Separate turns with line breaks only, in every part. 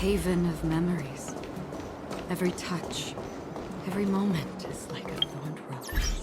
haven of memories. Every touch, every moment is like a thorned rose.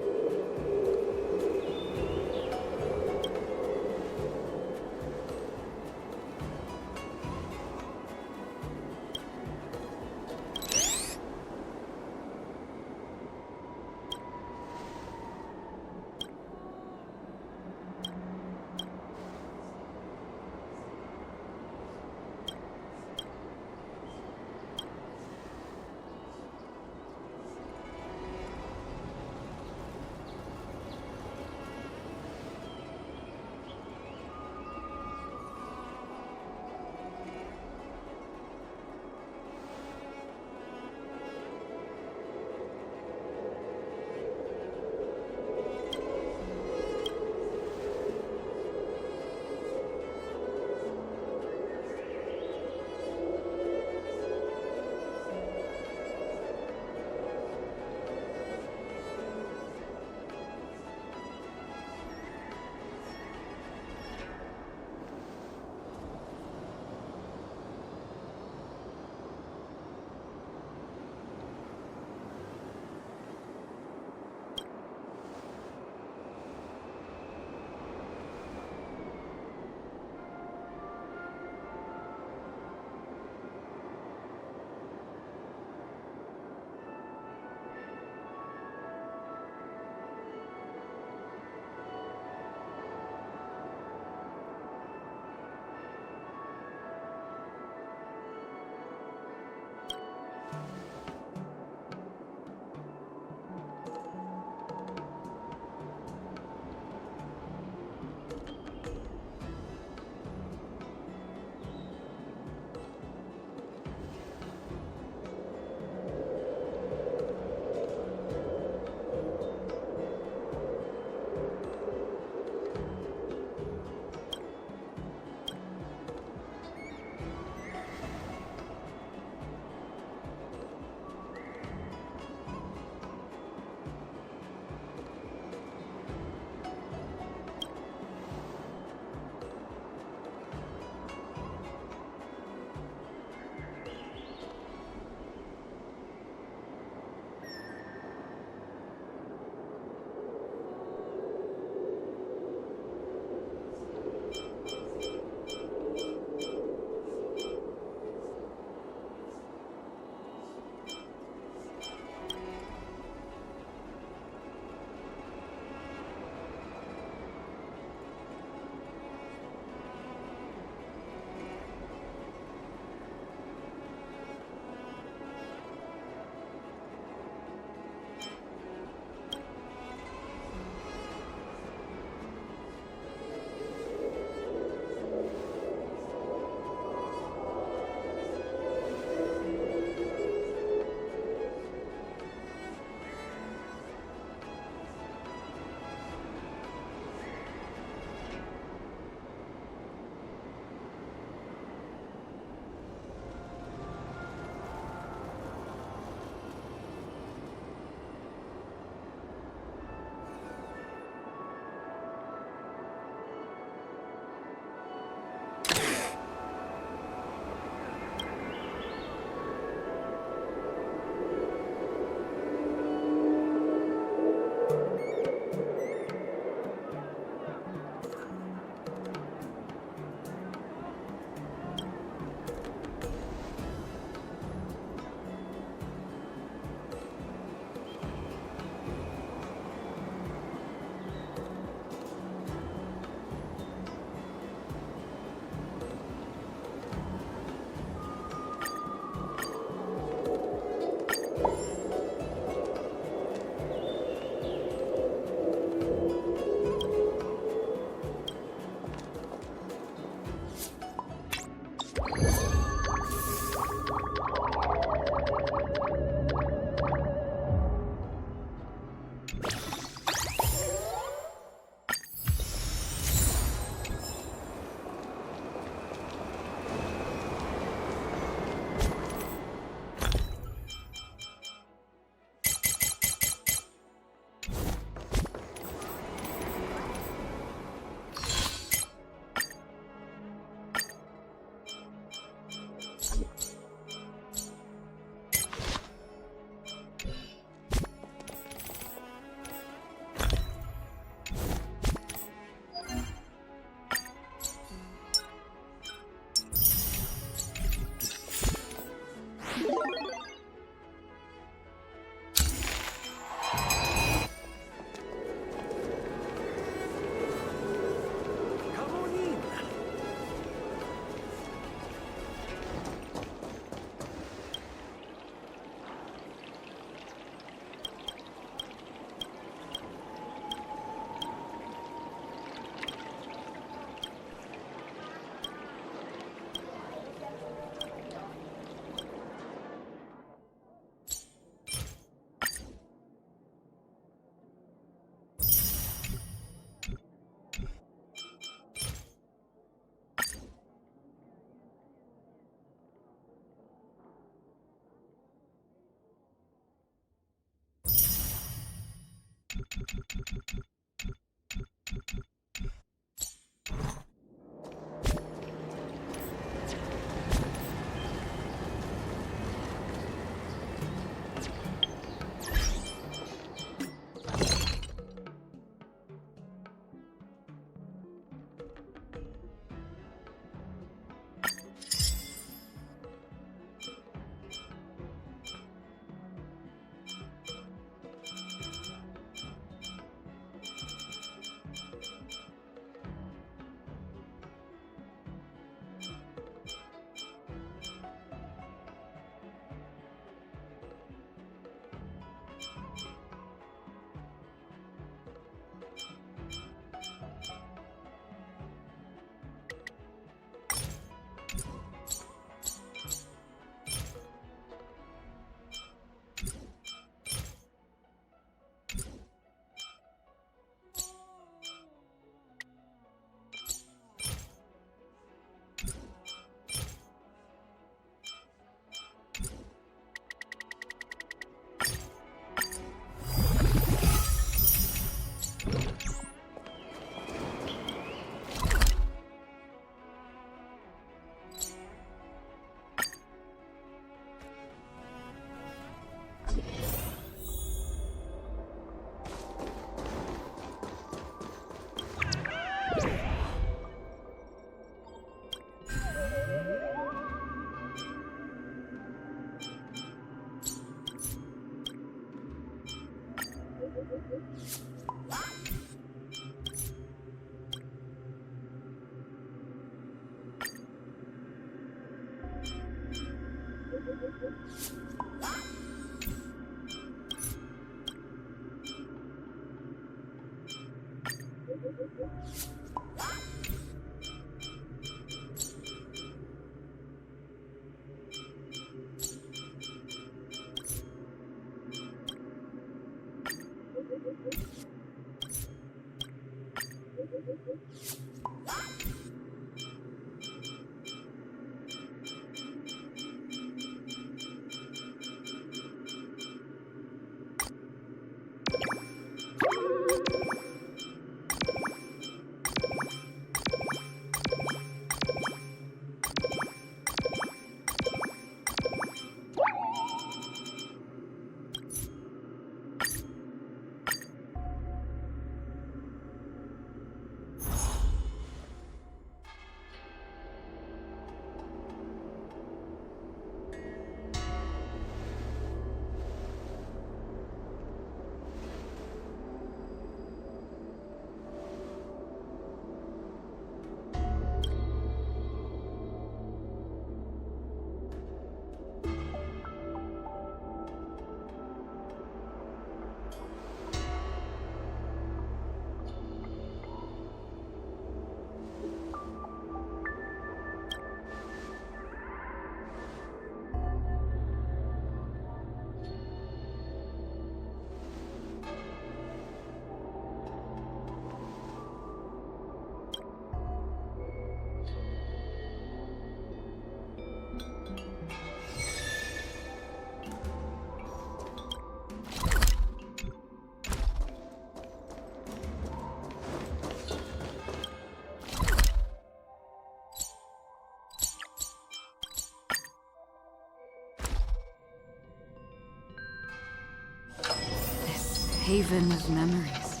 haven of memories.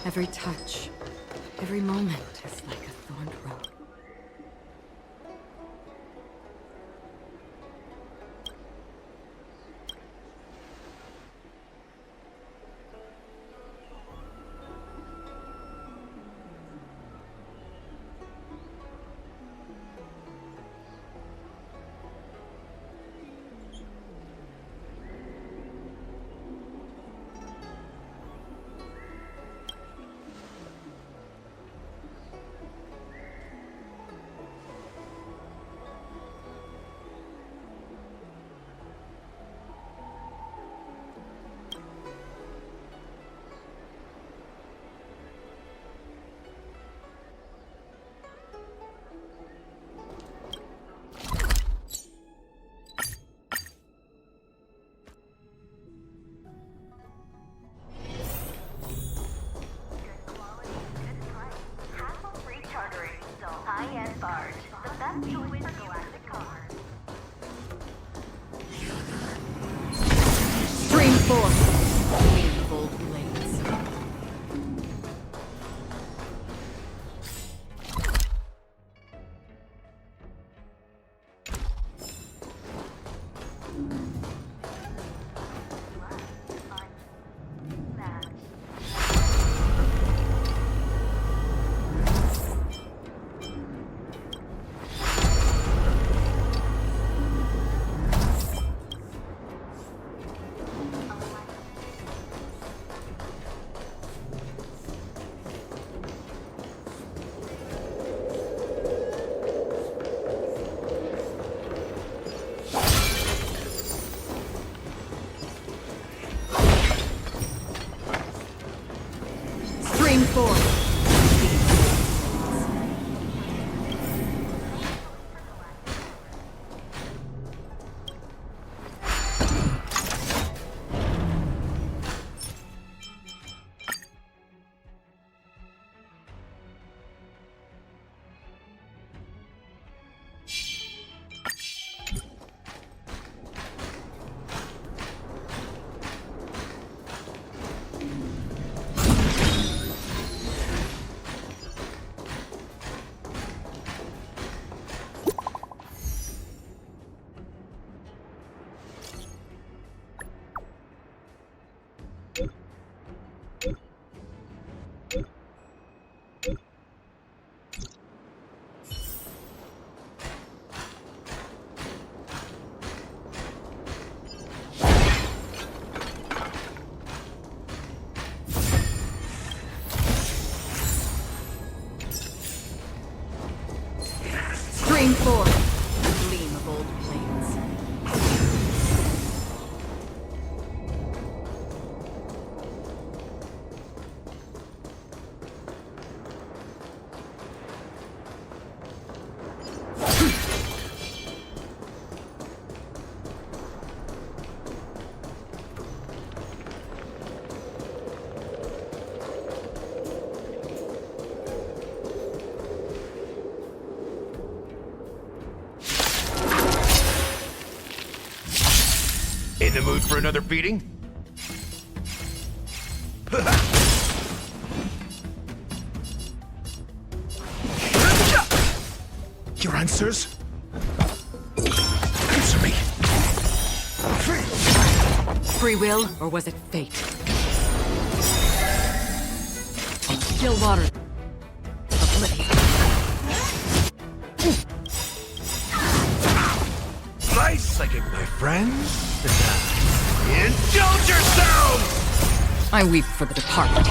Every touch, every moment is like a thorned road. Stream forth. Queen of old blades. Stream forth. Stream forth. The gleam of old plains.
In the mood for another beating? Your answers? Answer me.
Free will, or was it fate? Still water. Oblivion.
Slice like my friends. Indulge yourselves!
I weep for the departed.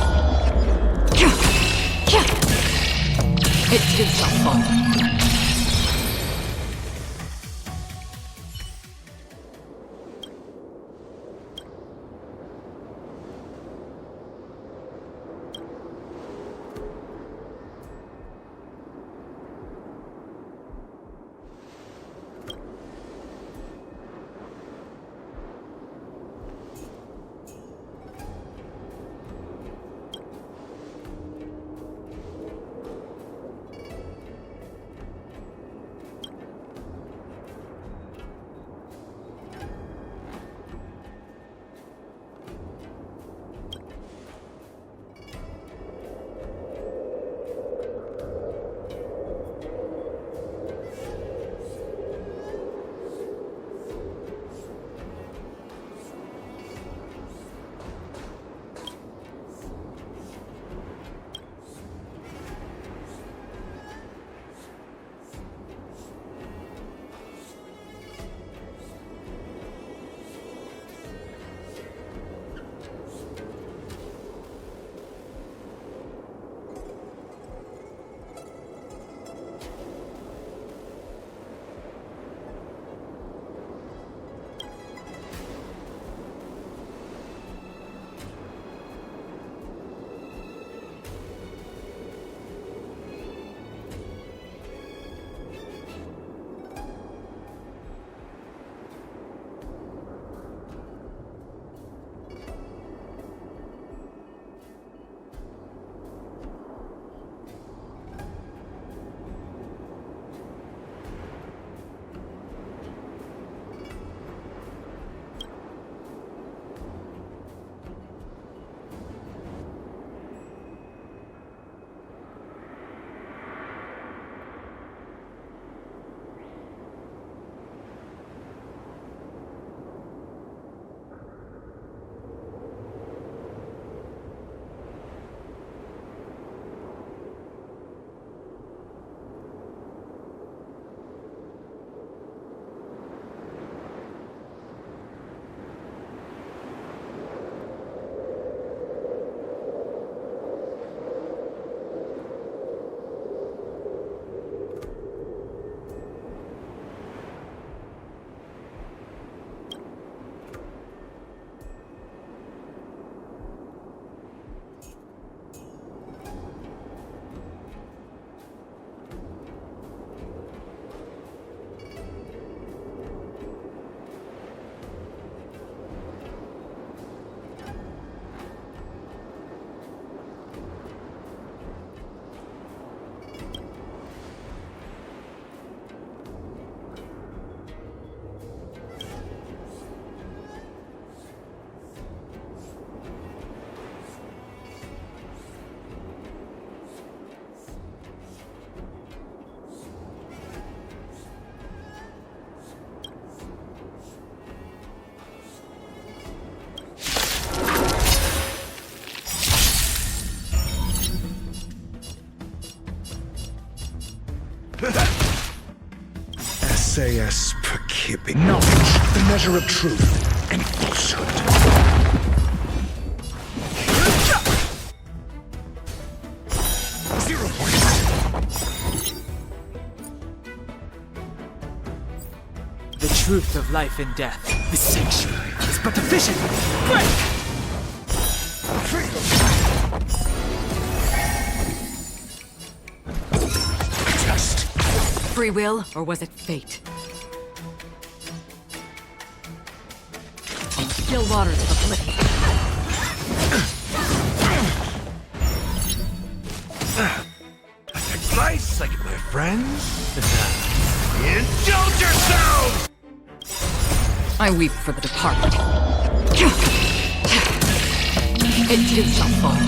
It too shall fall.
Seus Percipit. Knowledge, the measure of truth and falsehood. 0 points.
The truth of life and death. The sanctuary is but a vision. Break!
Freedom. Test.
Free will, or was it fate? On still waters of oblivion.
Advice I give my friends. Indulge yourselves!
I weep for the departed. It too shall fall.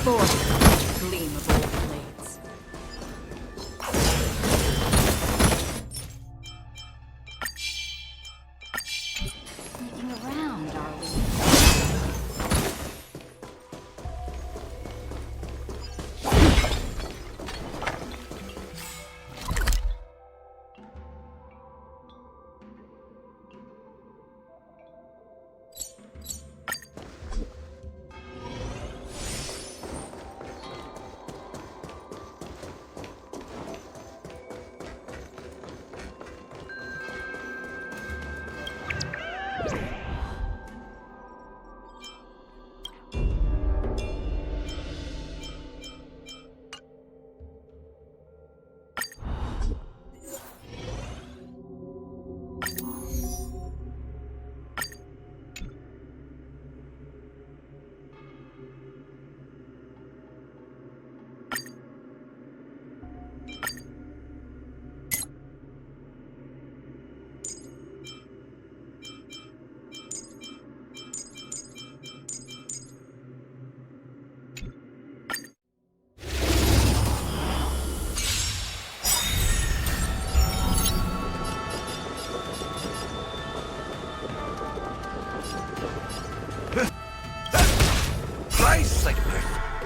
forth, gleam of old blades. Sneaking around, are we?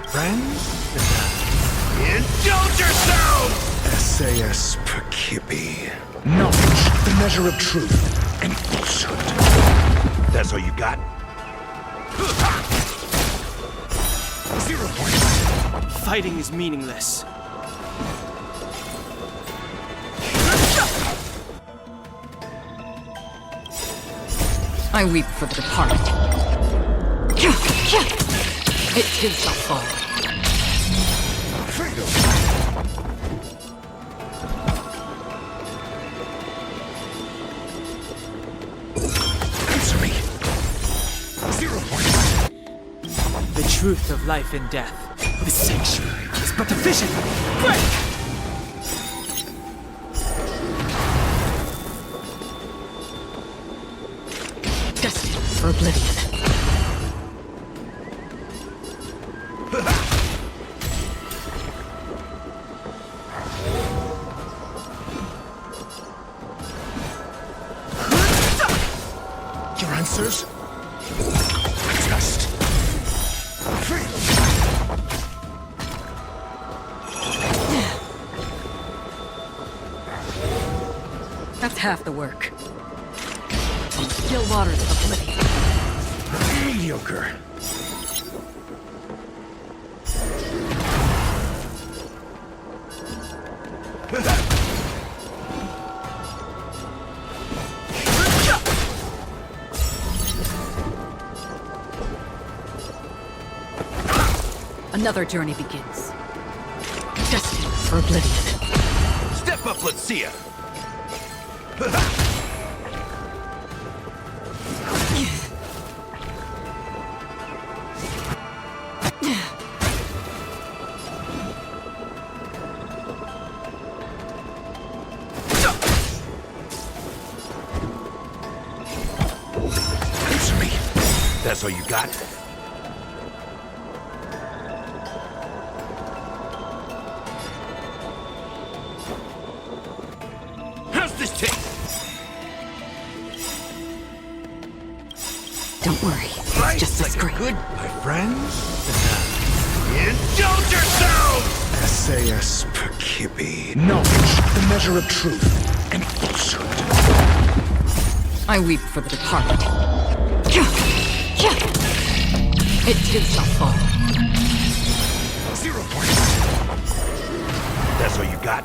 Friends?
Indulge yourselves!
SAS Perkibi. Knowledge, the measure of truth and falsehood.
That's all you got?
0 points.
Fighting is meaningless.
I weep for the departed. It too shall fall.
Freedom. Answer me. 0 points.
The truth of life and death. The sanctuary is but a vision. Break!
Destined for oblivion.
Your answers? Test. Freedom.
That's half the work. Still waters of oblivion.
Mediocre.
Another journey begins. Destined for oblivion.
Step up, let's see ya!
Answer me.
That's all you got? How's this taste?
Don't worry, it's
Right,
just as
like
great.
a good, my friends? Indulge yourselves!
SAS Perkibi. Knowledge, the measure of truth and falsehood.
I weep for the departed. It too shall fall.
0 points.
That's all you got?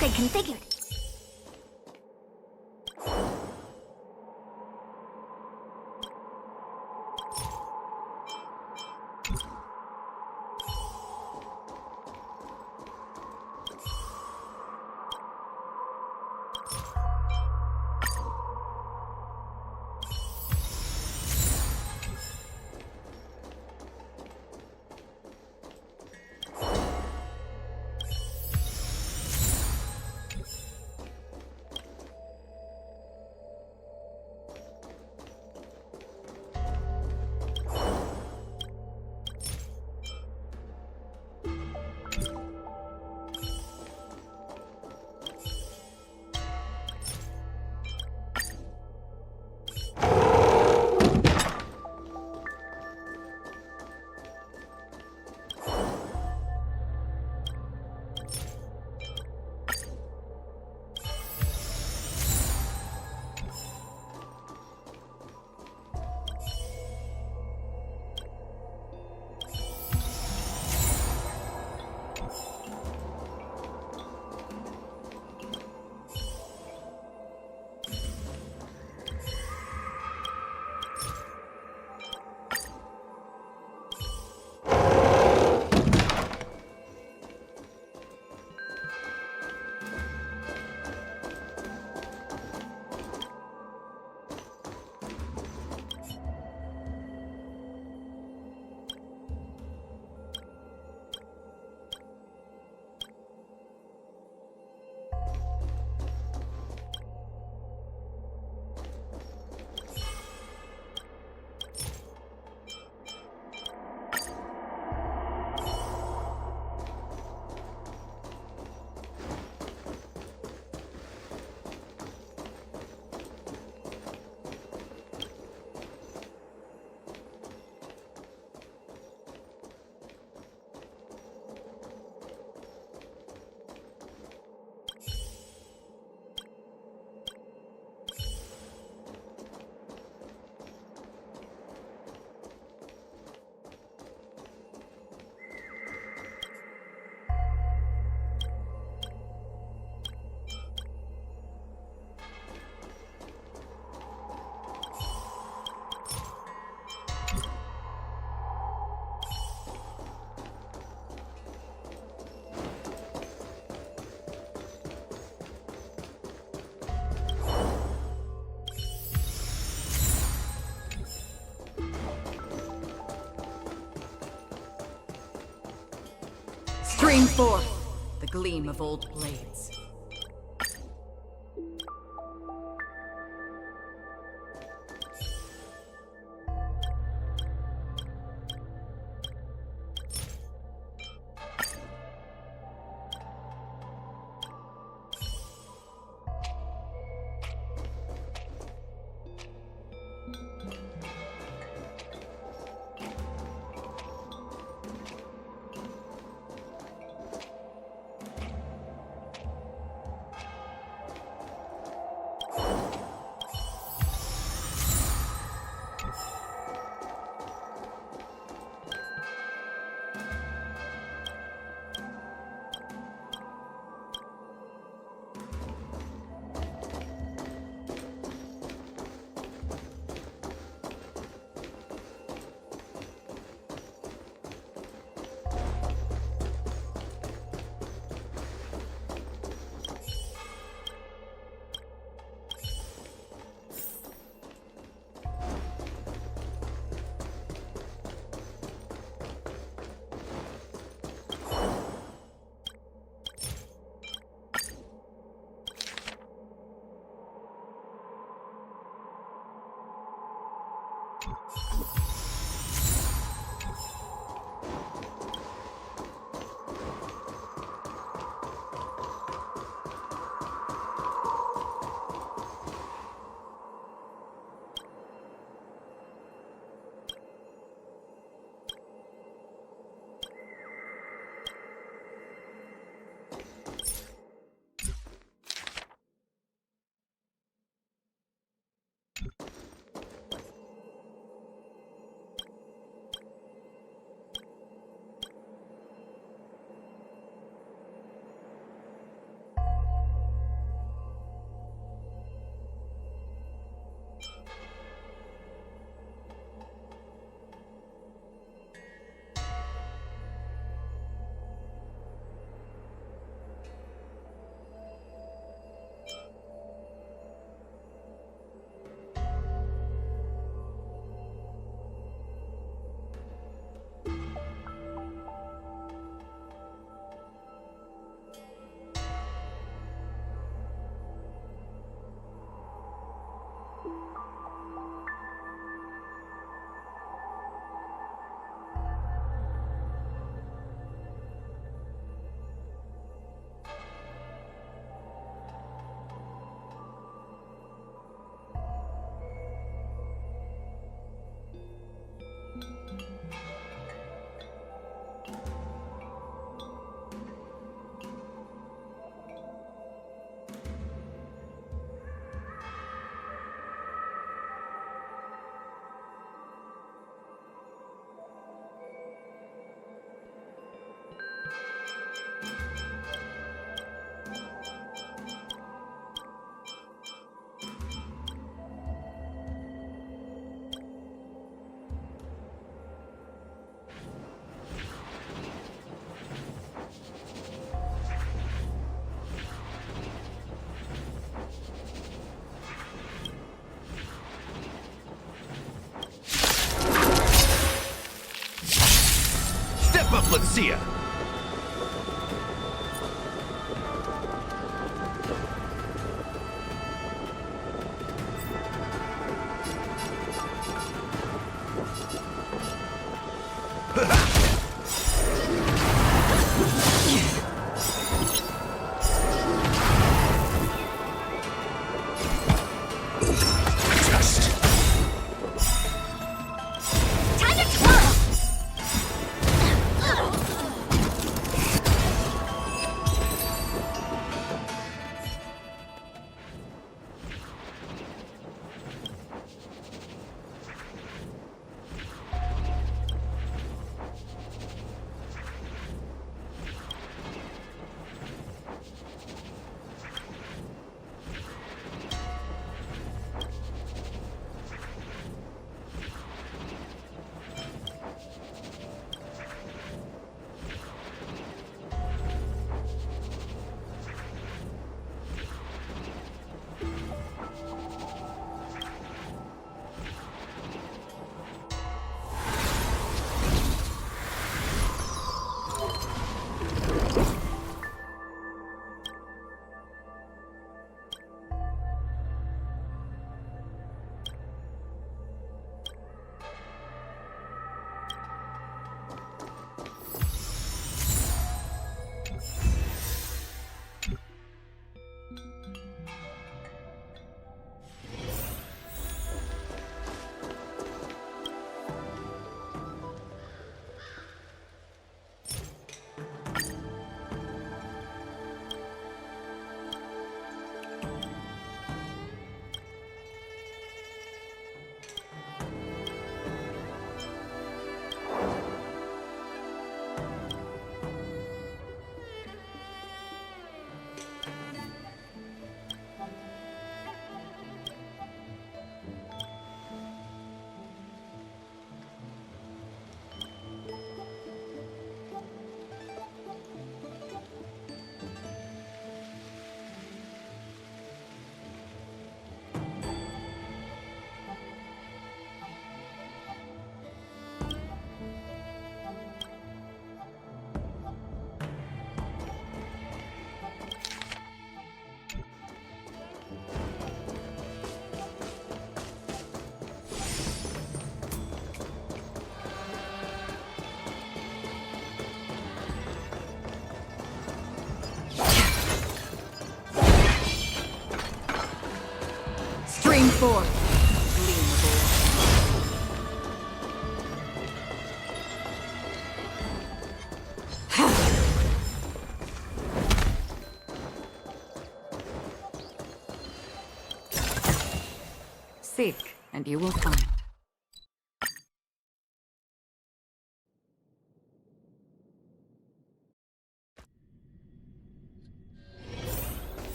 Upgrade configured.
Stream forth the gleam of old blades.
Let's see ya.
Time to twirl!
Stream 4. Seek, and you will find.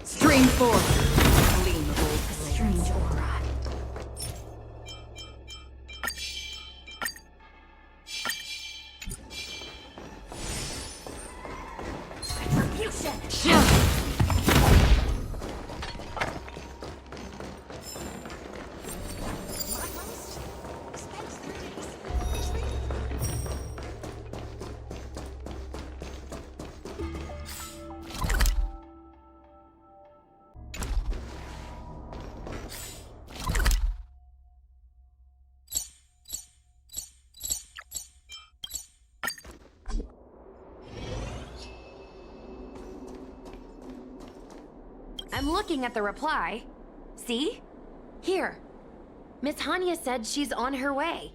Stream 4. Gleam of old strange aura.
I'm looking at the reply. See? Here. Miss Hanya said she's on her way.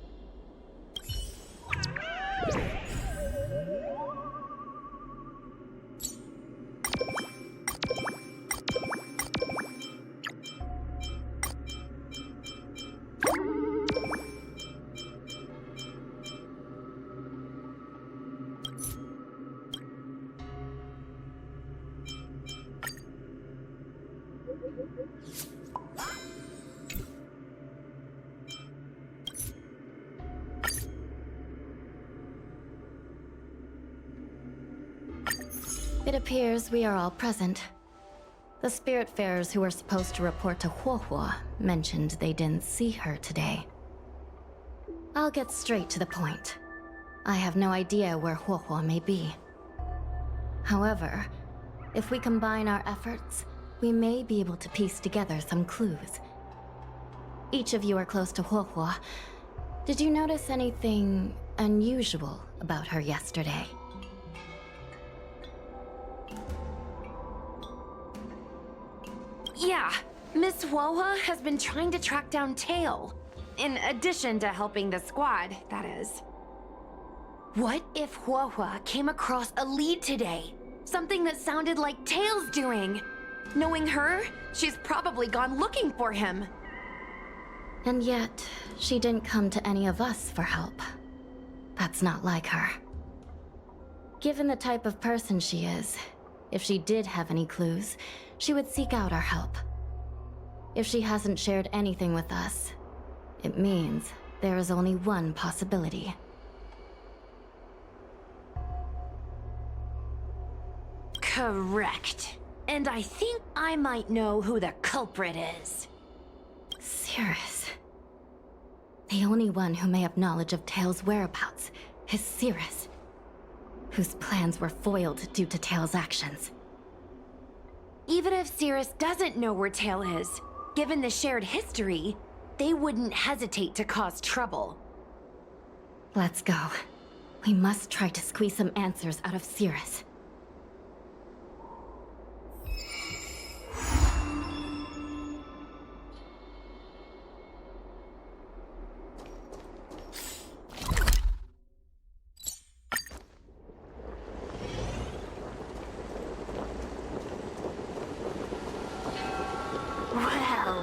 It appears we are all present. The Spiritfarers who were supposed to report to Huohuo mentioned they didn't see her today. I'll get straight to the point. I have no idea where Huohuo may be. However, if we combine our efforts, we may be able to piece together some clues. Each of you are close to Huohuo. Did you notice anything unusual about her yesterday?
Yeah, Miss Huohua has been trying to track down Tail. In addition to helping the squad, that is. What if Huohua came across a lead today? Something that sounded like Tail's doing. Knowing her, she's probably gone looking for him.
And yet, she didn't come to any of us for help. That's not like her. Given the type of person she is, if she did have any clues, she would seek out our help. If she hasn't shared anything with us, it means there is only one possibility.
Correct. And I think I might know who the culprit is.
Cirrus. The only one who may have knowledge of Tail's whereabouts is Cirrus, whose plans were foiled due to Tail's actions.
Even if Cirrus doesn't know where Tail is, given the shared history, they wouldn't hesitate to cause trouble.
Let's go. We must try to squeeze some answers out of Cirrus.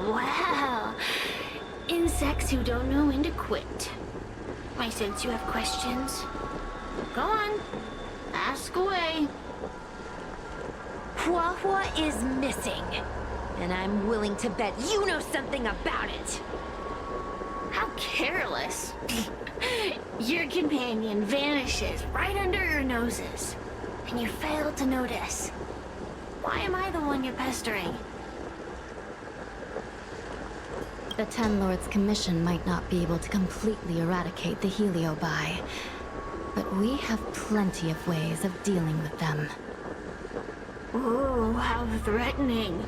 Well. Insects who don't know when to quit. I sense you have questions. Go on. Ask away.
Huohua is missing. And I'm willing to bet you know something about it.
How careless. Your companion vanishes right under your noses. And you fail to notice. Why am I the one you're pestering?
The Ten Lords' commission might not be able to completely eradicate the Heliobi, but we have plenty of ways of dealing with them.
Ooh, how threatening.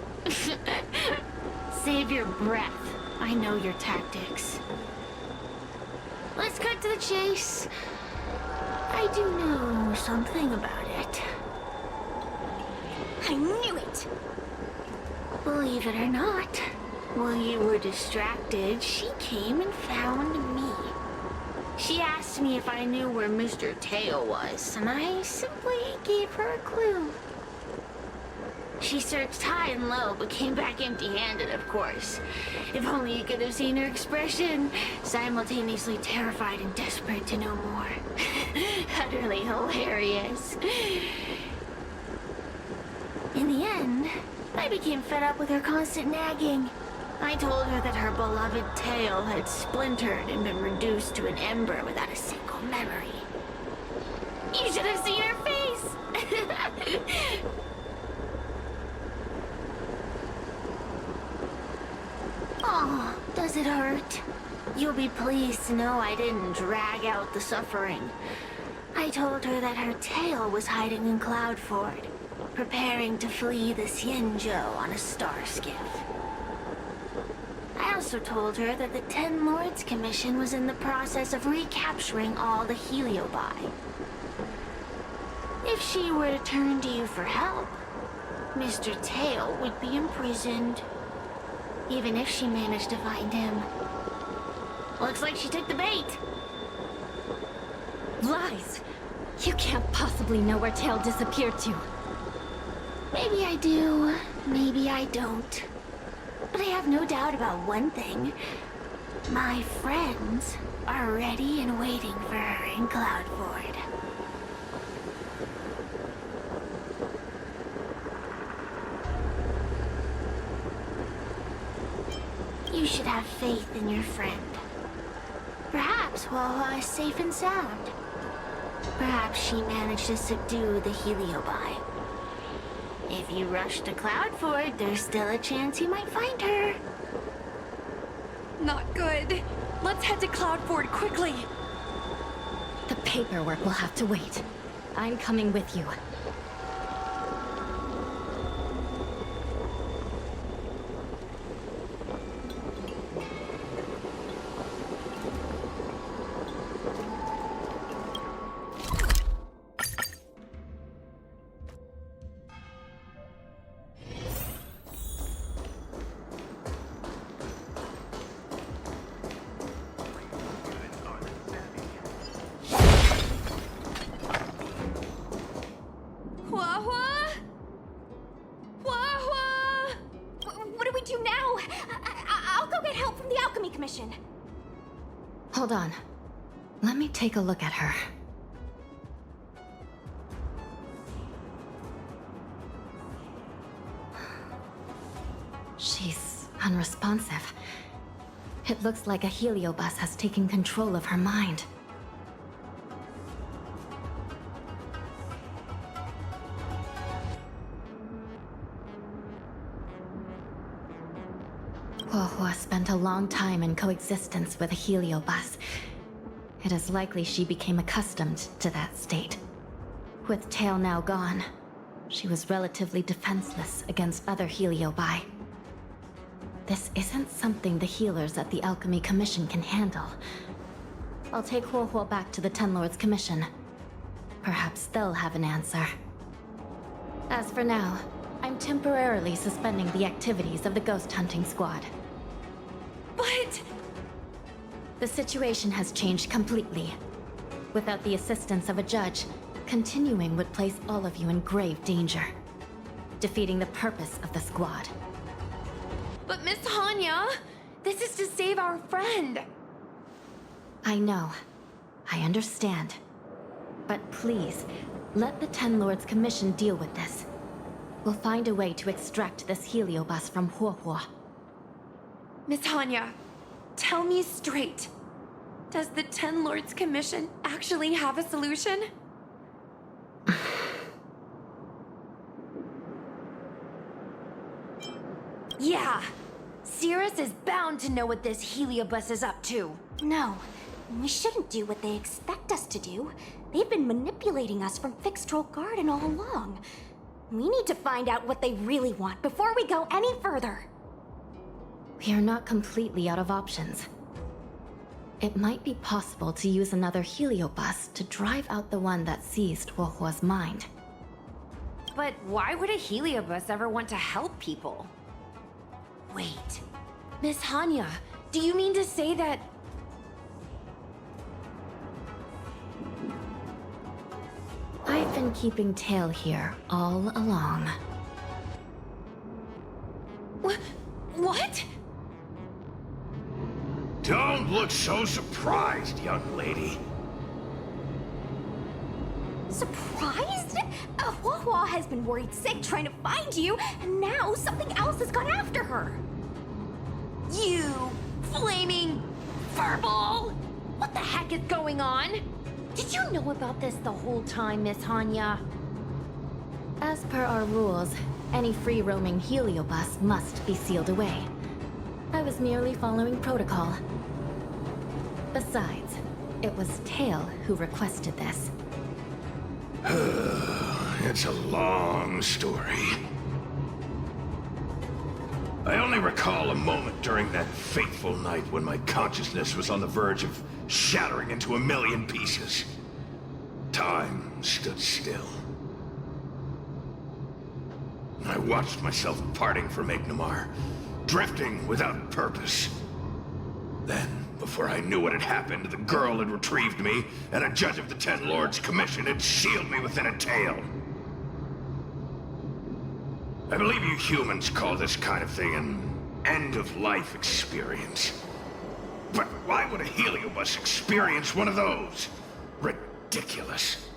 Save your breath. I know your tactics. Let's cut to the chase. I do know something about it. I knew it! Believe it or not, while you were distracted, she came and found me. She asked me if I knew where Mr. Tail was, and I simply gave her a clue. She searched high and low, but came back empty-handed, of course. If only you could have seen her expression, simultaneously terrified and desperate to know more. Utterly hilarious. In the end, I became fed up with her constant nagging. I told her that her beloved Tail had splintered and been reduced to an ember without a single memory. You should have seen her face! Does it hurt? You'll be pleased to know I didn't drag out the suffering. I told her that her tail was hiding in Cloudford, preparing to flee the Xianzhou on a star skiff. I also told her that the Ten Lords Commission was in the process of recapturing all the Heliobi. If she were to turn to you for help, Mr. Tail would be imprisoned. Even if she managed to find him. Looks like she took the bait.
Lies! You can't possibly know where Tail disappeared to.
Maybe I do, maybe I don't. But I have no doubt about one thing. My friends are ready and waiting for her in Cloudford. You should have faith in your friend. Perhaps Huahua is safe and sound. Perhaps she managed to subdue the Heliobi. If you rush to Cloudford, there's still a chance you might find her.
Not good. Let's head to Cloudford quickly.
The paperwork will have to wait. I'm coming with you.
Huahua? Huahua?
What do we do now? I'll go get help from the Alchemy Commission. Hold on. Let me take a look at her. She's unresponsive. It looks like a heliobus has taken control of her mind. Huahua spent a long time in coexistence with a heliobus. It is likely she became accustomed to that state. With Tail now gone, she was relatively defenseless against other heliobi. This isn't something the healers at the Alchemy Commission can handle. I'll take Huahua back to the Ten Lords Commission. Perhaps they'll have an answer. As for now, I'm temporarily suspending the activities of the ghost hunting squad.
But...
The situation has changed completely. Without the assistance of a judge, continuing would place all of you in grave danger, defeating the purpose of the squad.
But Miss Hanya, this is to save our friend.
I know. I understand. But please, let the Ten Lords Commission deal with this. We'll find a way to extract this heliobus from Huahua.
Miss Hanya, tell me straight. Does the Ten Lords Commission actually have a solution? Yeah. Cirrus is bound to know what this heliobus is up to.
No, we shouldn't do what they expect us to do. They've been manipulating us from Fixed Troll Garden all along. We need to find out what they really want before we go any further.
We are not completely out of options. It might be possible to use another heliobus to drive out the one that seized Huahua's mind.
But why would a heliobus ever want to help people? Wait, Miss Hanya, do you mean to say that...
I've been keeping Tail here all along.
What?
Don't look so surprised, young lady.
Surprised? Huahua has been worried sick trying to find you, and now something else has gone after her.
You flaming furball! What the heck is going on? Did you know about this the whole time, Miss Hanya?
As per our rules, any free-roaming heliobus must be sealed away. I was merely following protocol. Besides, it was Tail who requested this.
It's a long story. I only recall a moment during that fateful night when my consciousness was on the verge of shattering into a million pieces. Time stood still. I watched myself parting from Ignomar, drifting without purpose. Then, before I knew what had happened, the girl had retrieved me, and a judge of the Ten Lords' Commission had sealed me within a tail. I believe you humans call this kind of thing an end-of-life experience. But why would a heliobus experience one of those? Ridiculous.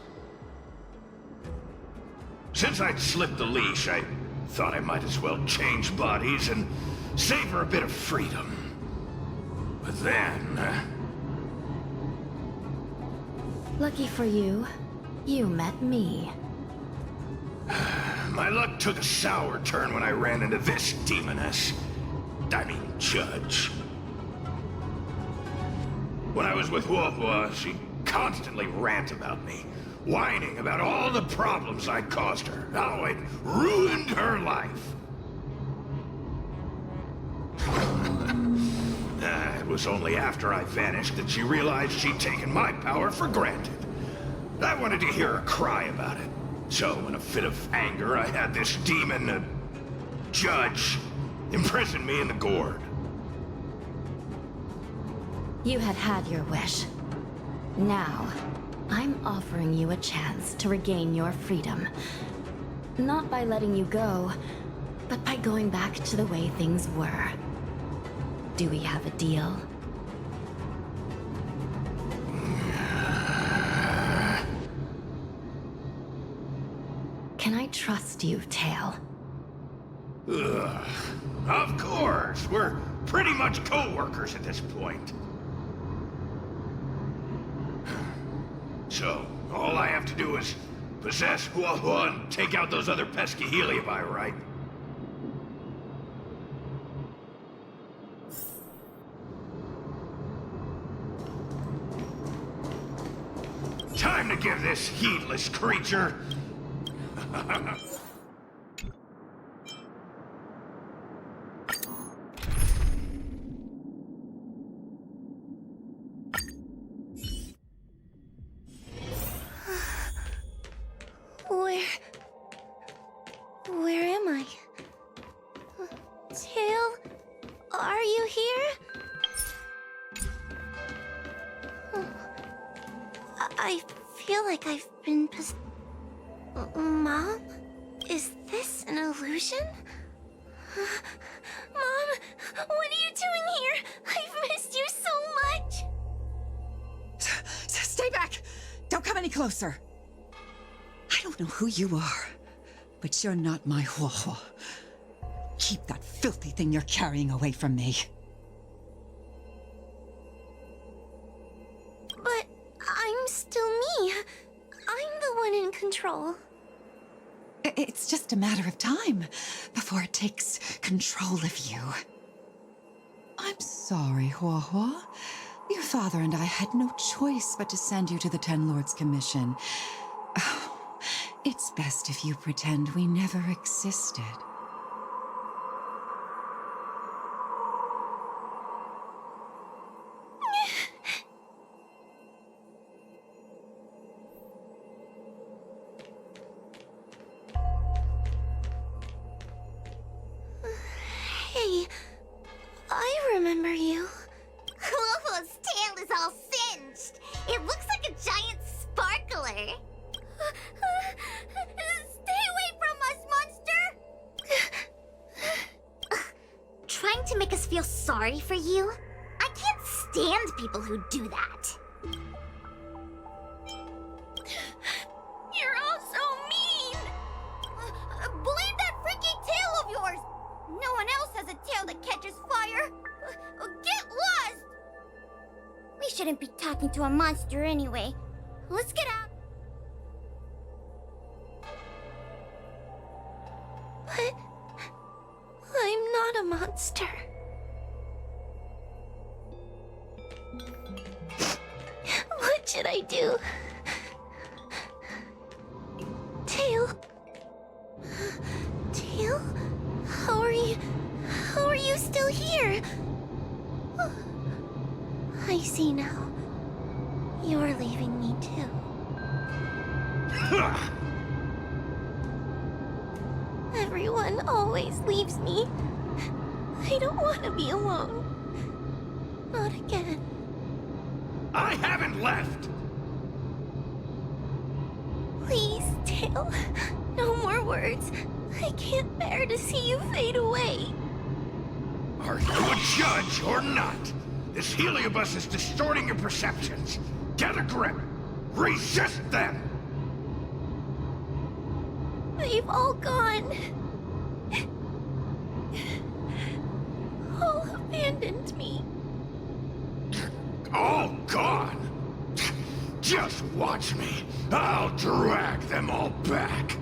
Since I'd slipped the leash, I thought I might as well change bodies and savor a bit of freedom. But then...
Lucky for you, you met me.
my luck took a sour turn when I ran into this demoness. I mean, judge. When I was with Huohua, she constantly rant about me, whining about all the problems I'd caused her, how I'd ruined her life. It was only after I vanished that she realized she'd taken my power for granted. I wanted to hear her cry about it. So, in a fit of anger, I had this demon, judge, imprison me in the gourd.
You had had your wish. Now, I'm offering you a chance to regain your freedom. Not by letting you go, but by going back to the way things were. Do we have a deal? Can I trust you, Tail?
Ugh. Of course! We're pretty much co-workers at this point. So, all I have to do is possess Huohua and take out those other pesky Heliobi, right? Time to give this heedless creature...
Where am I? Tail? Are you here? I feel like I've been Mom? Is this an illusion? Mom, what are you doing here? I've missed you so much!
Stay back! Don't come any closer! I don't know who you are, but you're not my Huohua. Keep that filthy thing you're carrying away from me.
But I'm still me. I'm the one in control.
It's just a matter of time before it takes control of you. I'm sorry, Huohua. Your father and I had no choice but to send you to the Ten Lords Commission. Oh, it's best if you pretend we never existed.
Hey, I remember you. Huohua's tail is all singed. It looks like a giant sparkler. Stay away from us, monster! Trying to make us feel sorry for you? I can't stand people who do that. You're all so mean! Believe that freaky tail of yours! No one else has a tail that catches fire! Get lost! We shouldn't be talking to a monster anyway. Let's get out. But I'm not a monster.
should I do? Tail? Tail? How are you... How are you still here? I see now. You're leaving me too. Everyone always leaves me. I don't want to be alone. Not again.
I haven't left!
Please, Tail. No more words. I can't bear to see you fade away.
Are you a judge or not? This heliobus is distorting your perceptions. Get a grip. Resist them!
They've all gone. All abandoned me.
All gone? Just watch me. I'll drag them all back.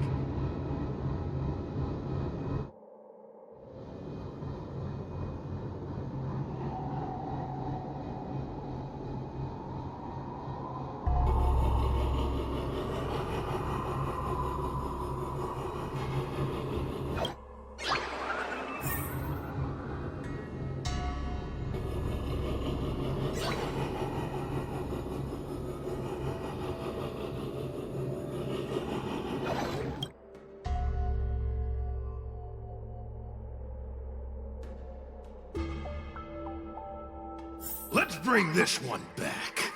Let's bring this one back.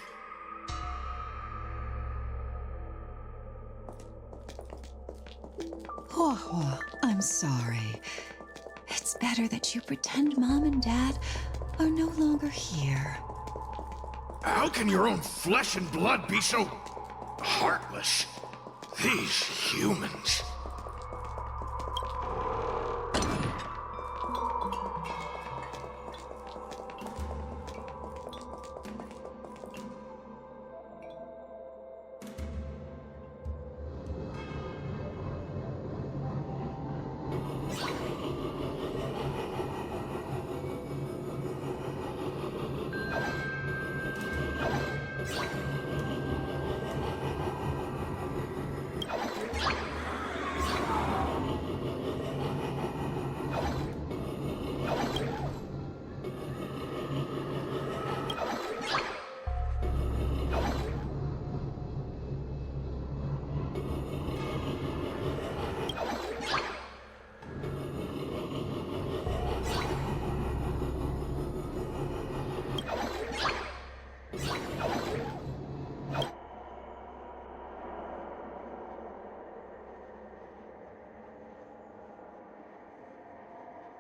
Hua, I'm sorry. It's better that you pretend Mom and Dad are no longer here.
How can your own flesh and blood be so heartless? These humans.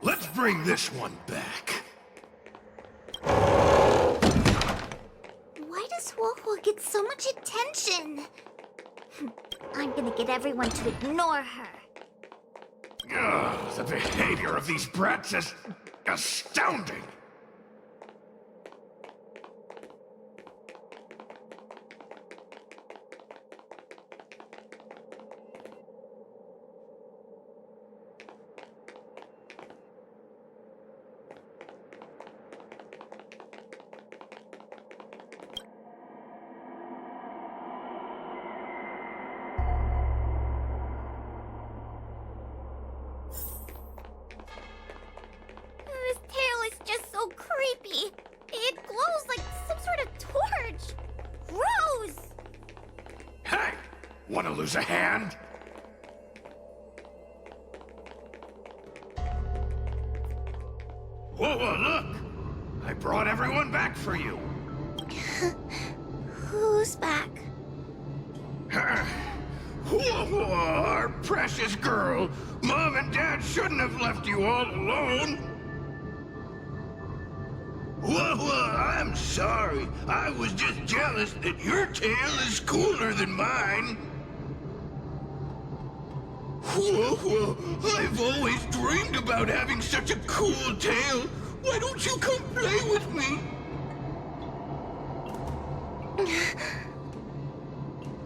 Let's bring this one back.
Why does Wohua get so much attention? I'm gonna get everyone to ignore her.
Ugh, the behavior of these brats is astounding.
This tail is just so creepy. It glows like some sort of torch. Gross!
Hey! Wanna lose a hand? Whoa, look! I brought everyone back for you.
Who's back?
Whoa, our precious girl. Mom and Dad shouldn't have left you all alone. Whoa, I'm sorry. I was just jealous that your tail is cooler than mine. Whoa, I've always dreamed about having such a cool tail. Why don't you come play with me?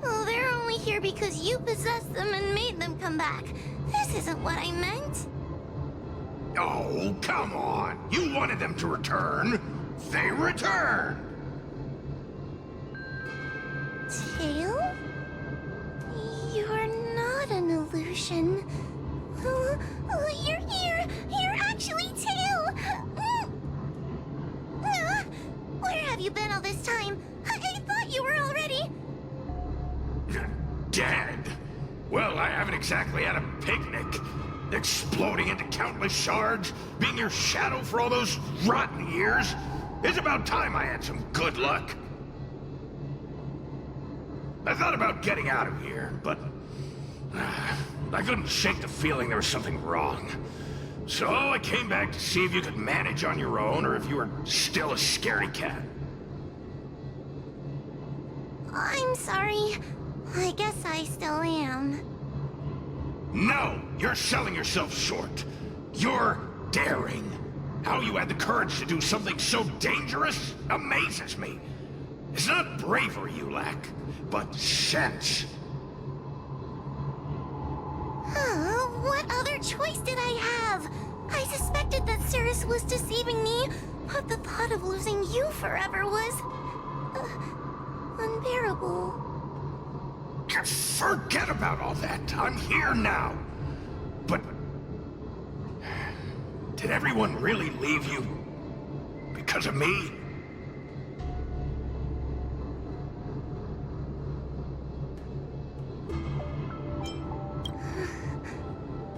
Oh, they're only here because you possessed them and made them come back. This isn't what I meant.
Oh, come on. You wanted them to return. They returned.
version. You're here! You're actually Tail! Where have you been all this time? I thought you were already...
Dead? Well, I haven't exactly had a picnic. Exploding into countless shards, being your shadow for all those rotten years. It's about time I had some good luck. I thought about getting out of here, but I couldn't shake the feeling there was something wrong. So I came back to see if you could manage on your own, or if you were still a scaredy cat.
I'm sorry. I guess I still am.
No! You're selling yourself short. You're daring. How you had the courage to do something so dangerous amazes me. It's not bravery you lack, but sense.
What other choice did I have? I suspected that Cirrus was deceiving me, but the thought of losing you forever was... unbearable.
Forget about all that. I'm here now. But... did everyone really leave you? Because of me?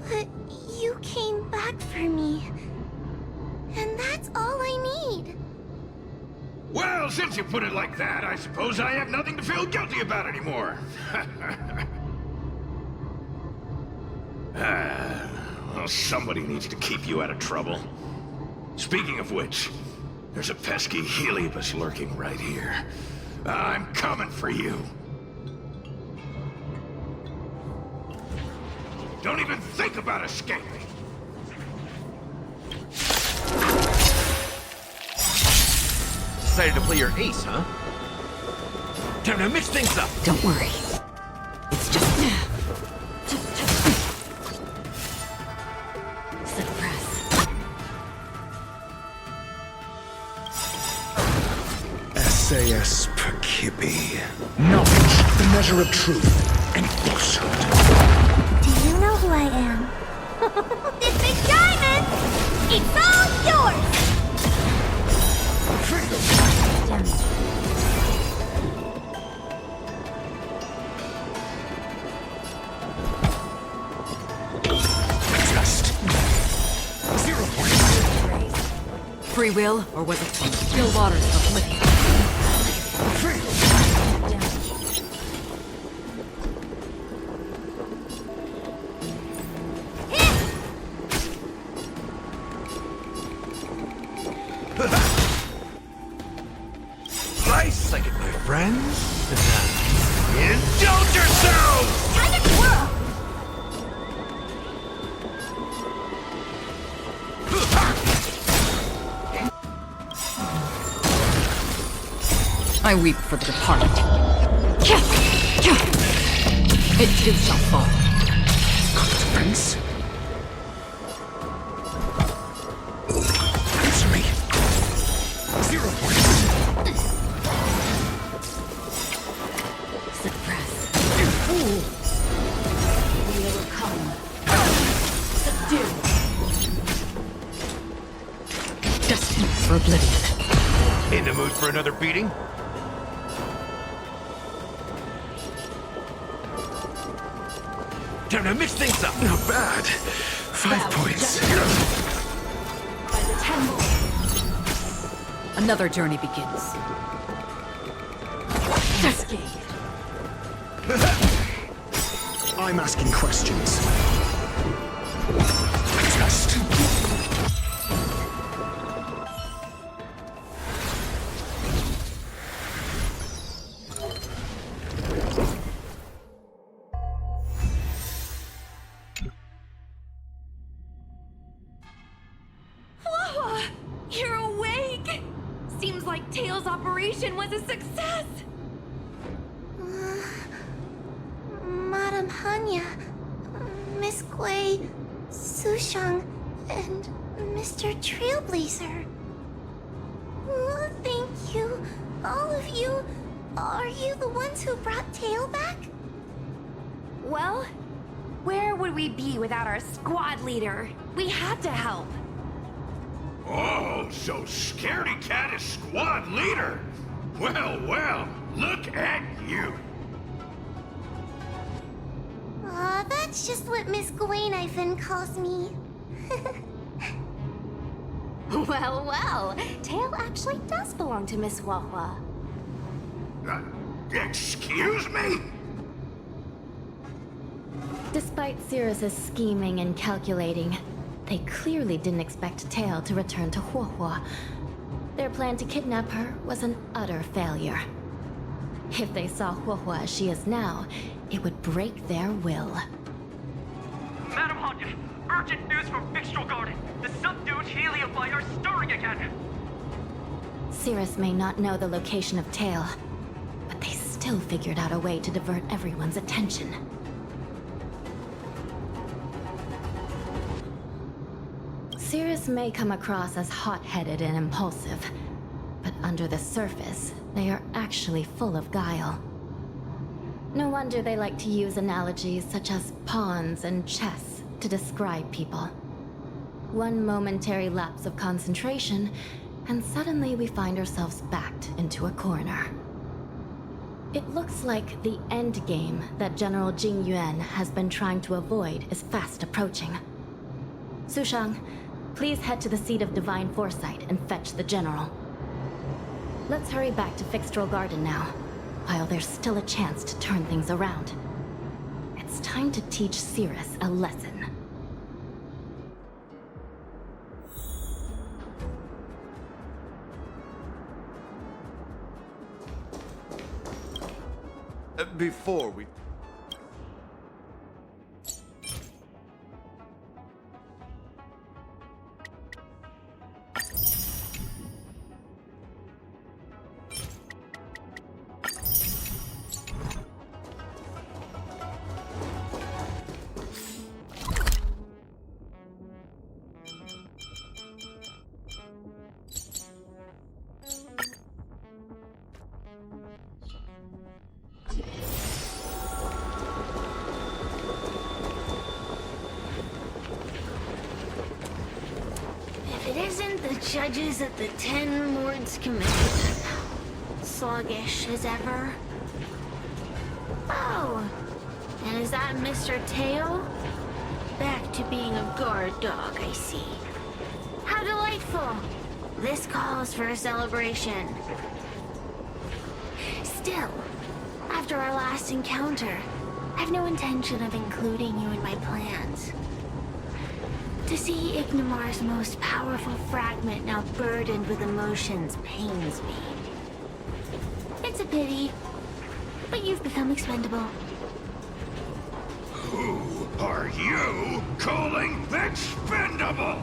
But you came back for me. And that's all I need.
Well, since you put it like that, I suppose I have nothing to feel guilty about anymore. Well, somebody needs to keep you out of trouble. Speaking of which, there's a pesky Heliobus lurking right here. I'm coming for you. Don't even think about escaping.
Decided to play your ace, huh? Time to mix things up!
Don't worry. It's just... suppress.
SAS Perkibi. Knowledge, the measure of truth and falsehood.
Do you know who I am? This big diamond! It's all yours!
Just 0 points.
Free will, or was it from the still waters of oblivion?
Nice second, my friends. Indulge yourselves!
Time to twirl!
I weep for the departed. It too shall fall.
Consequence? Answer me. 0 points.
Suppress. We will come. Subdue. Destined for oblivion.
In the mood for another beating? Time to mix things up. Not bad. 5 points.
By the temple. Another journey begins. Cascade.
I'm asking questions. Just.
Whoa! You're awake! Seems like Tails' operation was a success!
Madame Hanya, Miss Gui, Sushang, and Mr. Trailblazer. Oh, thank you, all of you. Are you the ones who brought Tail back?
Well, Where would we be without our squad leader? We had to help.
Oh, so Scaredy Cat is squad leader. Well, well, look at you.
Aw, that's just what Miss Gwaynifin calls me.
Well, well, Tail actually does belong to Miss Wawa.
Excuse me?
Despite Cirrus's scheming and calculating, they clearly didn't expect Tail to return to Huohua. Their plan to kidnap her was an utter failure. If they saw Huohua as she is now, it would break their will.
Madam Haunted, urgent news from Fixtral Garden. The subdued Heliobi are stirring again.
Cirrus may not know the location of Tail, but they still figured out a way to divert everyone's attention. Cirrus may come across as hot-headed and impulsive, but under the surface, they are actually full of guile. No wonder they like to use analogies such as pawns and chess to describe people. One momentary lapse of concentration, and suddenly we find ourselves backed into a corner. It looks like the end game that General Jing Yuan has been trying to avoid is fast approaching. Sushang, please head to the seat of Divine Foresight and fetch the General. Let's hurry back to Fixtral Garden now, while there's still a chance to turn things around. It's time to teach Cirrus a lesson.
Before we...
If it isn't the judges at the Ten Lords Commission, sluggish as ever. Oh, and is that Mr. Tail? Back to being a guard dog, I see. How delightful! This calls for a celebration. Still, after our last encounter, I've no intention of including you in my plans. To see Ignimar's most powerful fragment now burdened with emotions pains me. It's a pity, but you've become expendable.
Who are you calling expendable?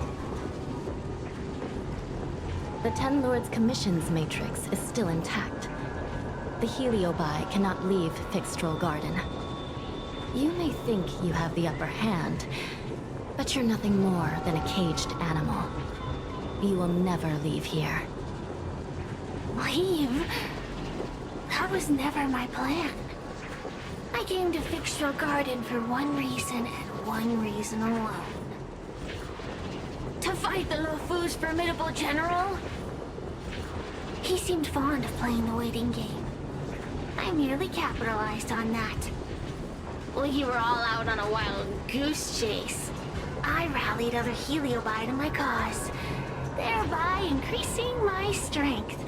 The Ten Lords Commission's matrix is still intact. The Heliobi cannot leave Fixtral Garden. You may think you have the upper hand, but you're nothing more than a caged animal. You will never leave here.
Leave? That was never my plan. I came to Fixtral Garden for one reason and one reason alone. To fight the Lofu's formidable general? He seemed fond of playing the waiting game. I merely capitalized on that. While you were all out on a wild goose chase, I rallied other Heliobi to my cause, thereby increasing my strength.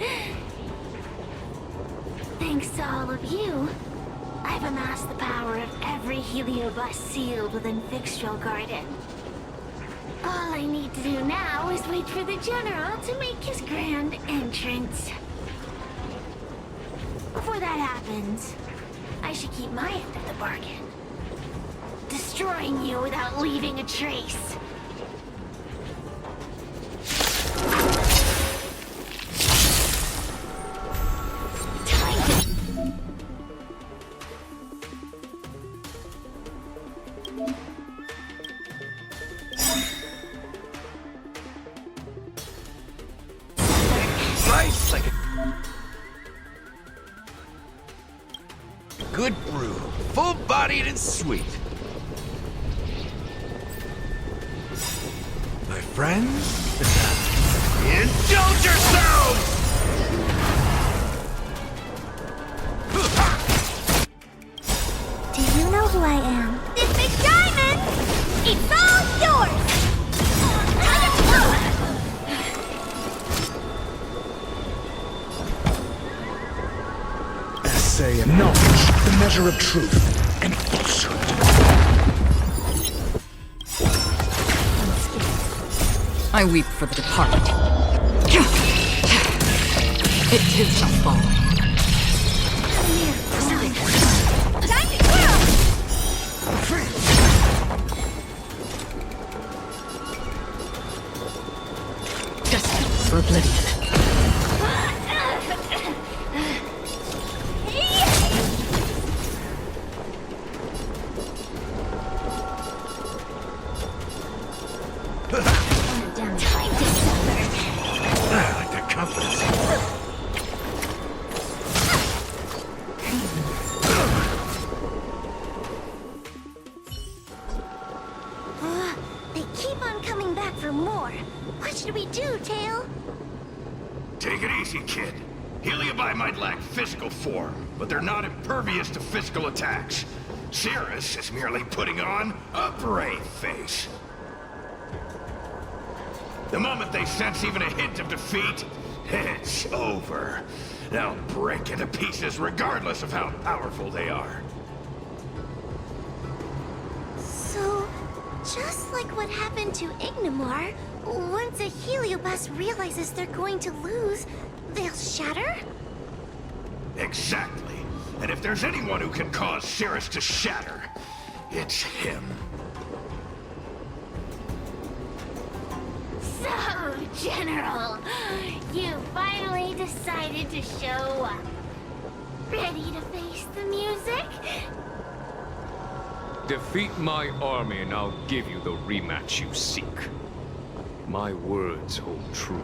Thanks to all of you, I've amassed the power of every Heliobus sealed within Fixtral Garden. All I need to do now is wait for the General to make his grand entrance. Before that happens, I should keep my end of the bargain. Destroying you without leaving a trace.
Nice, like a... Good brew. Full-bodied and sweet.
friend?
Indulge yourselves!
Do you know who I am? This big diamond! It's all yours!
Essay and knowledge, the measure of truth and falsehood.
I weep for the departed. It too shall fall.
Time to twirl!
Destined for oblivion.
Time to suffer.
I like that confidence.
They keep on coming back for more. What should we do, Tail?
Take it easy, kid. Heliobi might lack physical form, but they're not impervious to physical attacks. Cirrus is merely putting on a brave face. The moment they sense even a hint of defeat, it's over. They'll break into pieces regardless of how powerful they are.
So, just like what happened to Ignimar, once a Heliobus realizes they're going to lose, they'll shatter?
Exactly. And if there's anyone who can cause Cirrus to shatter, it's him.
So, General, you finally decided to show up. Ready to face the music?
Defeat my army and I'll give you the rematch you seek. My words hold true.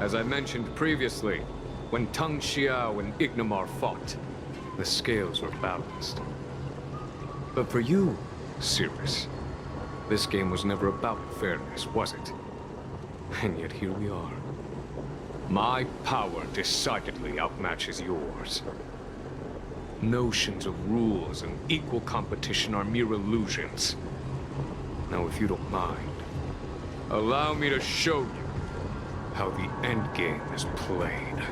As I mentioned previously, when Tang Xiao and Ignimar fought, the scales were balanced. But for you, Cirrus, this game was never about fairness, was it? And yet here we are. My power decidedly outmatches yours. Notions of rules and equal competition are mere illusions. Now, if you don't mind, allow me to show you how the endgame is played.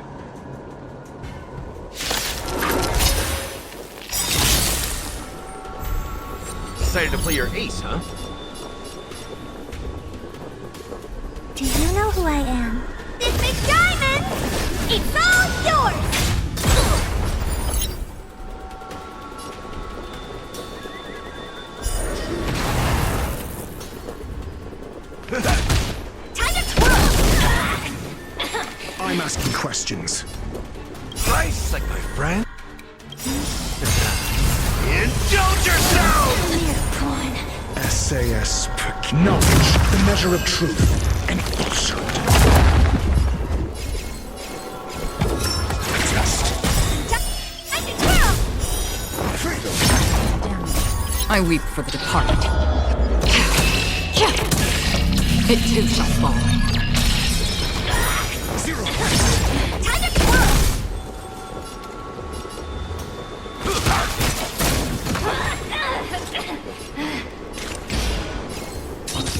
Decided to play your ace, huh?
Do you know who I am? This big diamond! It's all yours! Time to twirl!
I'm asking questions.
Nice, like my friend.
Indulge yourself!
Mere pawn.
SAS knowledge, the measure of truth and falsehood.
Time to twirl!
I weep for the departed. It too shall fall.
Time to twirl!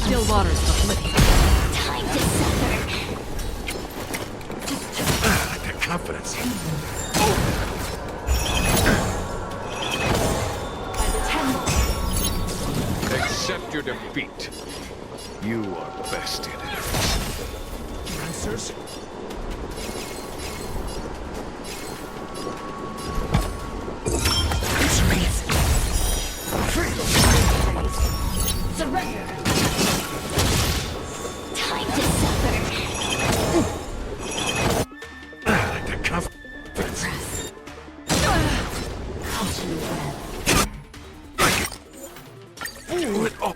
Still waters of oblivion.
Time to suffer.
I like that confidence.
By the temple.
Accept your defeat. You are bested.
Answers? Answer me.
Surrender. Time to suffer.
I like that confidence.
Caution web.
Do it all.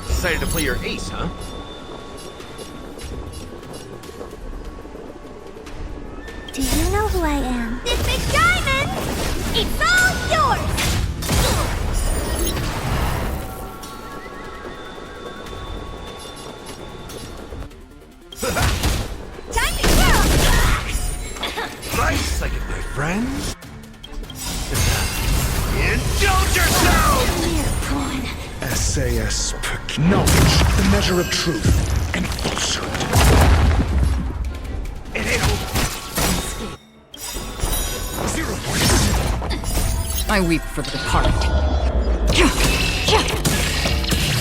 Decided to play your ace, huh?
know who I am. This big diamond! It's all yours! Time to kill!
Nice, like it, my friends. Indulge yourself!
SAS knowledge, the measure of truth and falsehood. And it'll 0 points.
I weep for the departed.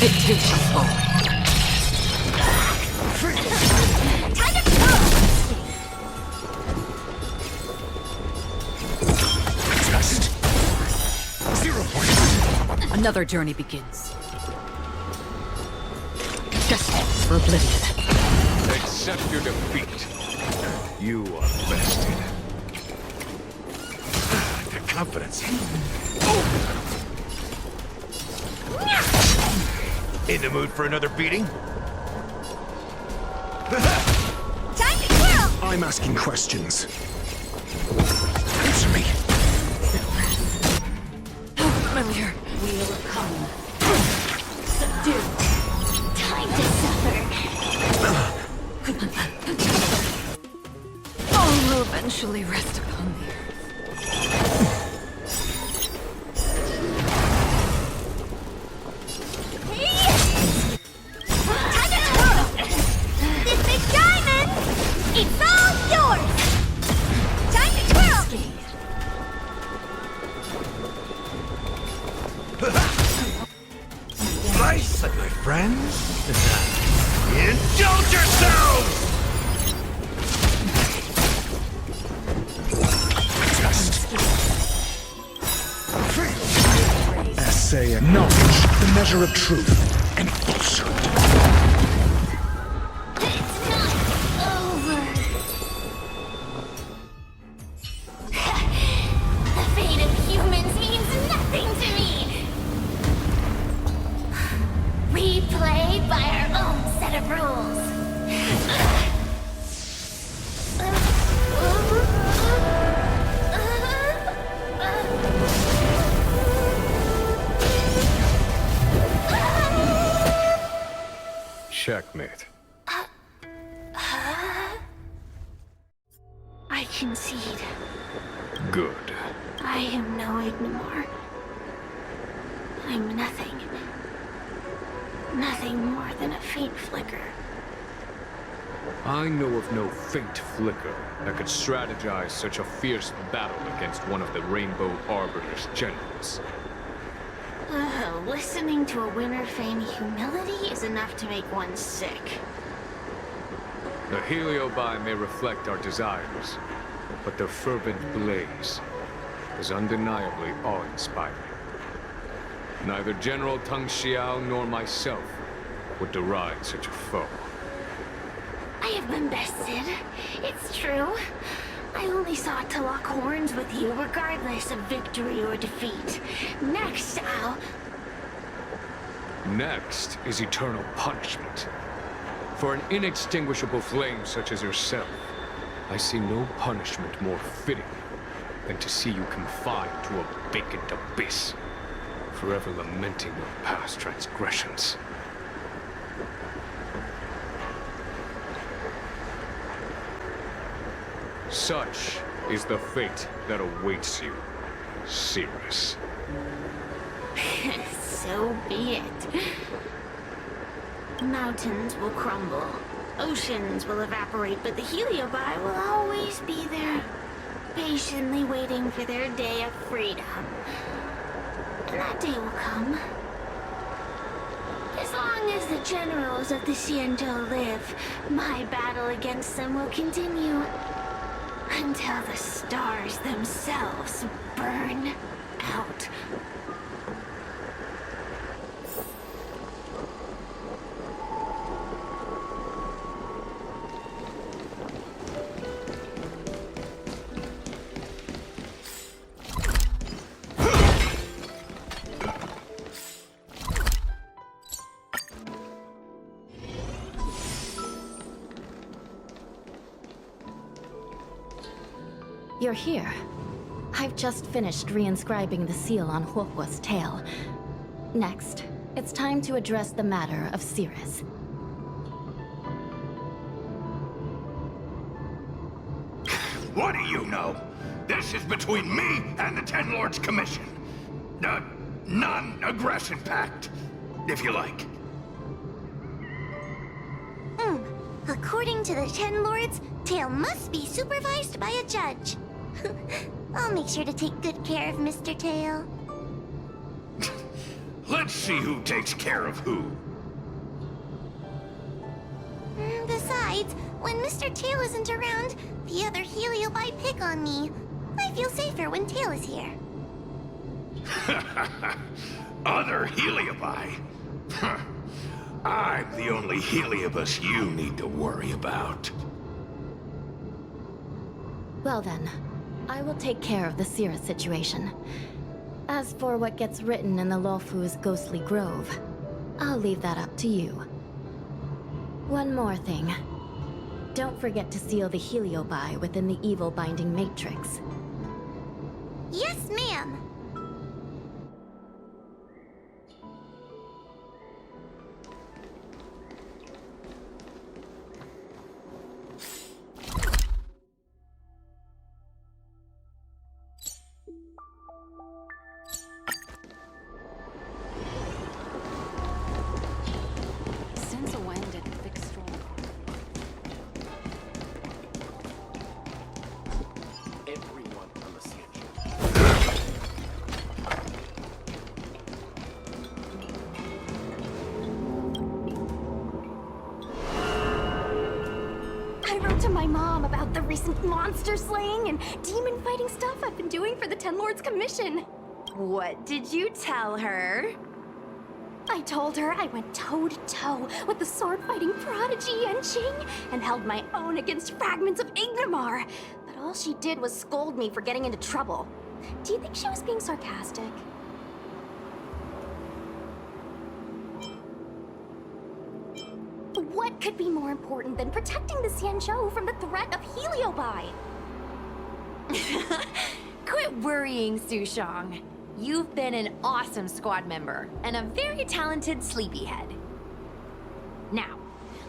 It too shall fall.
Time to kill!
Just 0 points.
Another journey begins. Destined for oblivion.
Accept your defeat. You are bested.
That confidence. In the mood for another beating?
Time to kill!
I'm asking questions. Answer me.
Familiar.
We will come. Subdue. Time to suffer.
All will eventually rest upon the earth.
Time to kill! This big diamond! It's all yours! Time to kill!
Nice, like my friends. Indulge yourselves!
SA knowledge, the measure of truth and falsehood.
It's not over! The fate of humans means nothing to me! We play by our own set of rules.
Checkmate.
I concede.
Good.
I am no Ignimor. I'm nothing. Nothing more than a faint flicker.
I know of no faint flicker that could strategize such a fierce battle against one of the Rainbow Arbiter's generals.
Listening to a winner feign humility is enough to make one sick.
The Heliobi may reflect our desires, but their fervent blaze is undeniably awe-inspiring. Neither General Tang Xiao nor myself would deride such a foe.
I have been bested. It's true. I only sought to lock horns with you regardless of victory or defeat. Next,
Next is eternal punishment. For an inextinguishable flame such as yourself, I see no punishment more fitting than to see you confined to a vacant abyss, forever lamenting your past transgressions. Such is the fate that awaits you, Cirrus.
So be it. Mountains will crumble. Oceans will evaporate, but the Heliobi will always be there, patiently waiting for their day of freedom. And that day will come. As long as the generals of the Xianzhou live, my battle against them will continue. Until the stars themselves burn out.
You're here. I've just finished reinscribing the seal on Huohuo's tail. Next, it's time to address the matter of Cirrus.
What do you know? This is between me and the Ten Lords Commission. A non-aggression pact, if you like.
According to the Ten Lords, Tail must be supervised by a judge. I'll make sure to take good care of Mr. Tail.
Let's see who takes care of who.
Besides, when Mr. Tail isn't around, the other Heliobi pick on me. I feel safer when Tail is here.
Other Heliobi? I'm the only Heliobus you need to worry about.
Well then, I will take care of the Cirrus situation. As for what gets written in the Luofu's ghostly grove, I'll leave that up to you. One more thing. Don't forget to seal the Heliobi within the evil binding matrix.
Yes, ma'am.
Since when did fixed roll?
Everyone on the CNG.
I wrote to my mom about the recent monster slaying and demon fighting stuff I've been doing for the Ten Lords Commission.
What did you tell her?
I told her I went toe-to-toe with the sword-fighting prodigy Yanqing and held my own against fragments of Ignimar. But all she did was scold me for getting into trouble. Do you think she was being sarcastic? What could be more important than protecting the Xianzhou from the threat of Heliobi?
Quit worrying, Sushong. You've been an awesome squad member and a very talented sleepyhead. Now,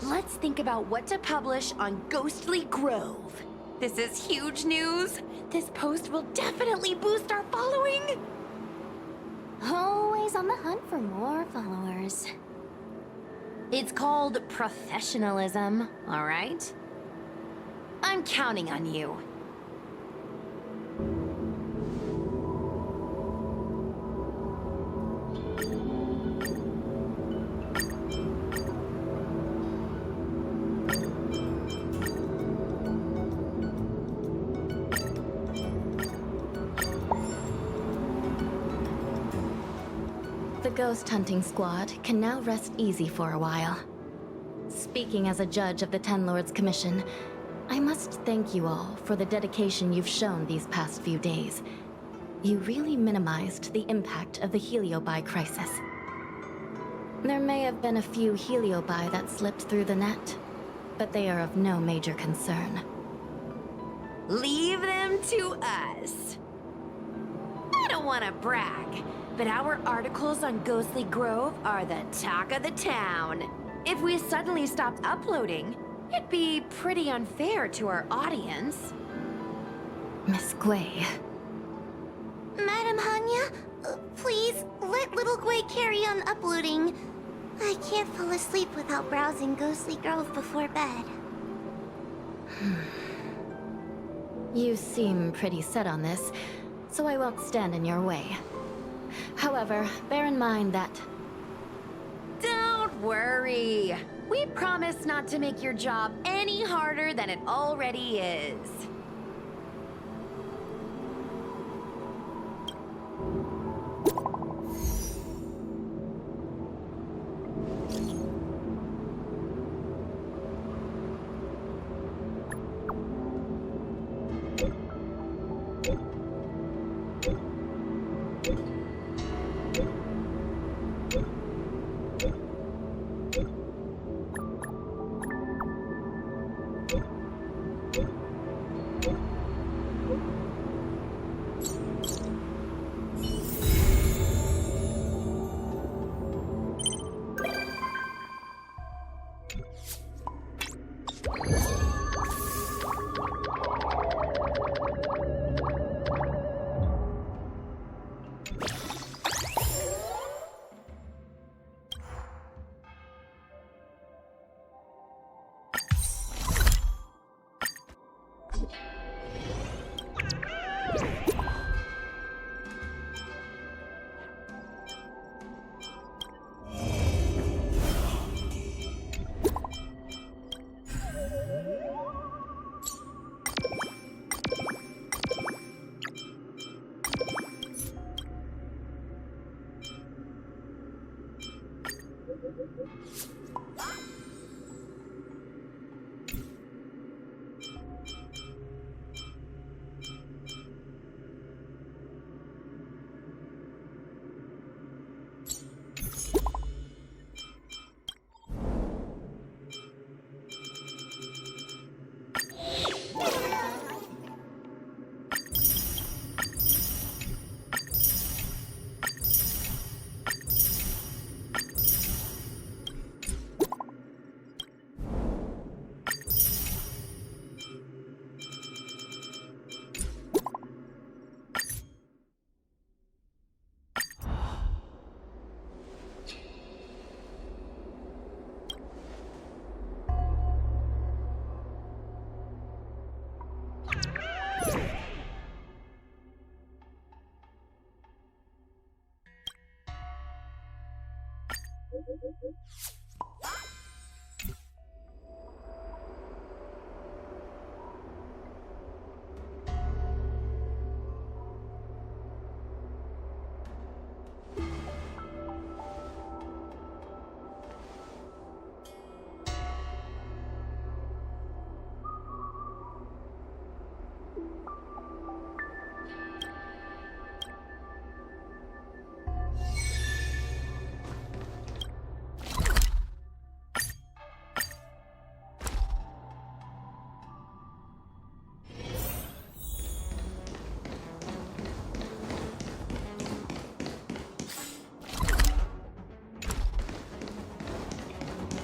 let's think about what to publish on Ghostly Grove. This is huge news. This post will definitely boost our following.
Always on the hunt for more followers.
It's called professionalism, all right? I'm counting on you.
The ghost hunting squad can now rest easy for a while. Speaking as a judge of the Ten Lords Commission, I must thank you all for the dedication you've shown these past few days. You really minimized the impact of the Heliobi crisis. There may have been a few Heliobi that slipped through the net, but they are of no major concern.
Leave them to us. I don't want to brag, but our articles on Ghostly Grove are the talk of the town. If we suddenly stopped uploading, it'd be pretty unfair to our audience.
Miss Gui.
Madam Hanya, please let little Gui carry on uploading. I can't fall asleep without browsing Ghostly Grove before bed.
You seem pretty set on this, so I won't stand in your way. However, bear in mind that...
Don't worry. We promise not to make your job any harder than it already is.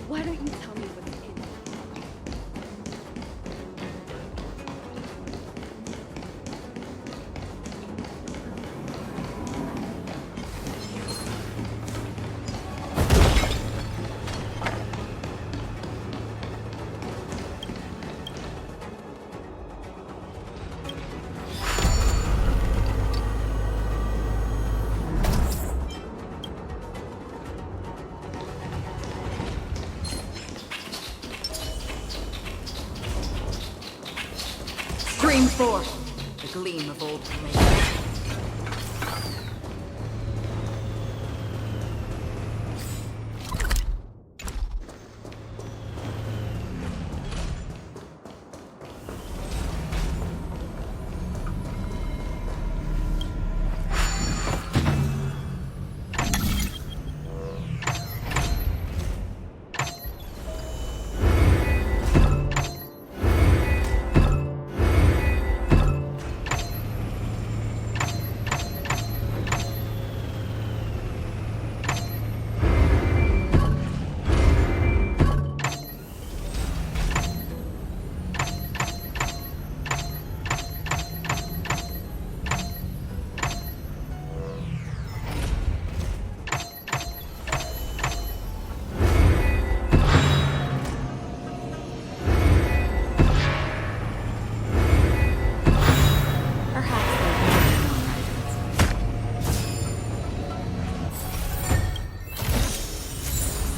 Why don't you tell me what's in it? Stream forth the gleam of old flame.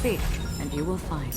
Seek, and you will find.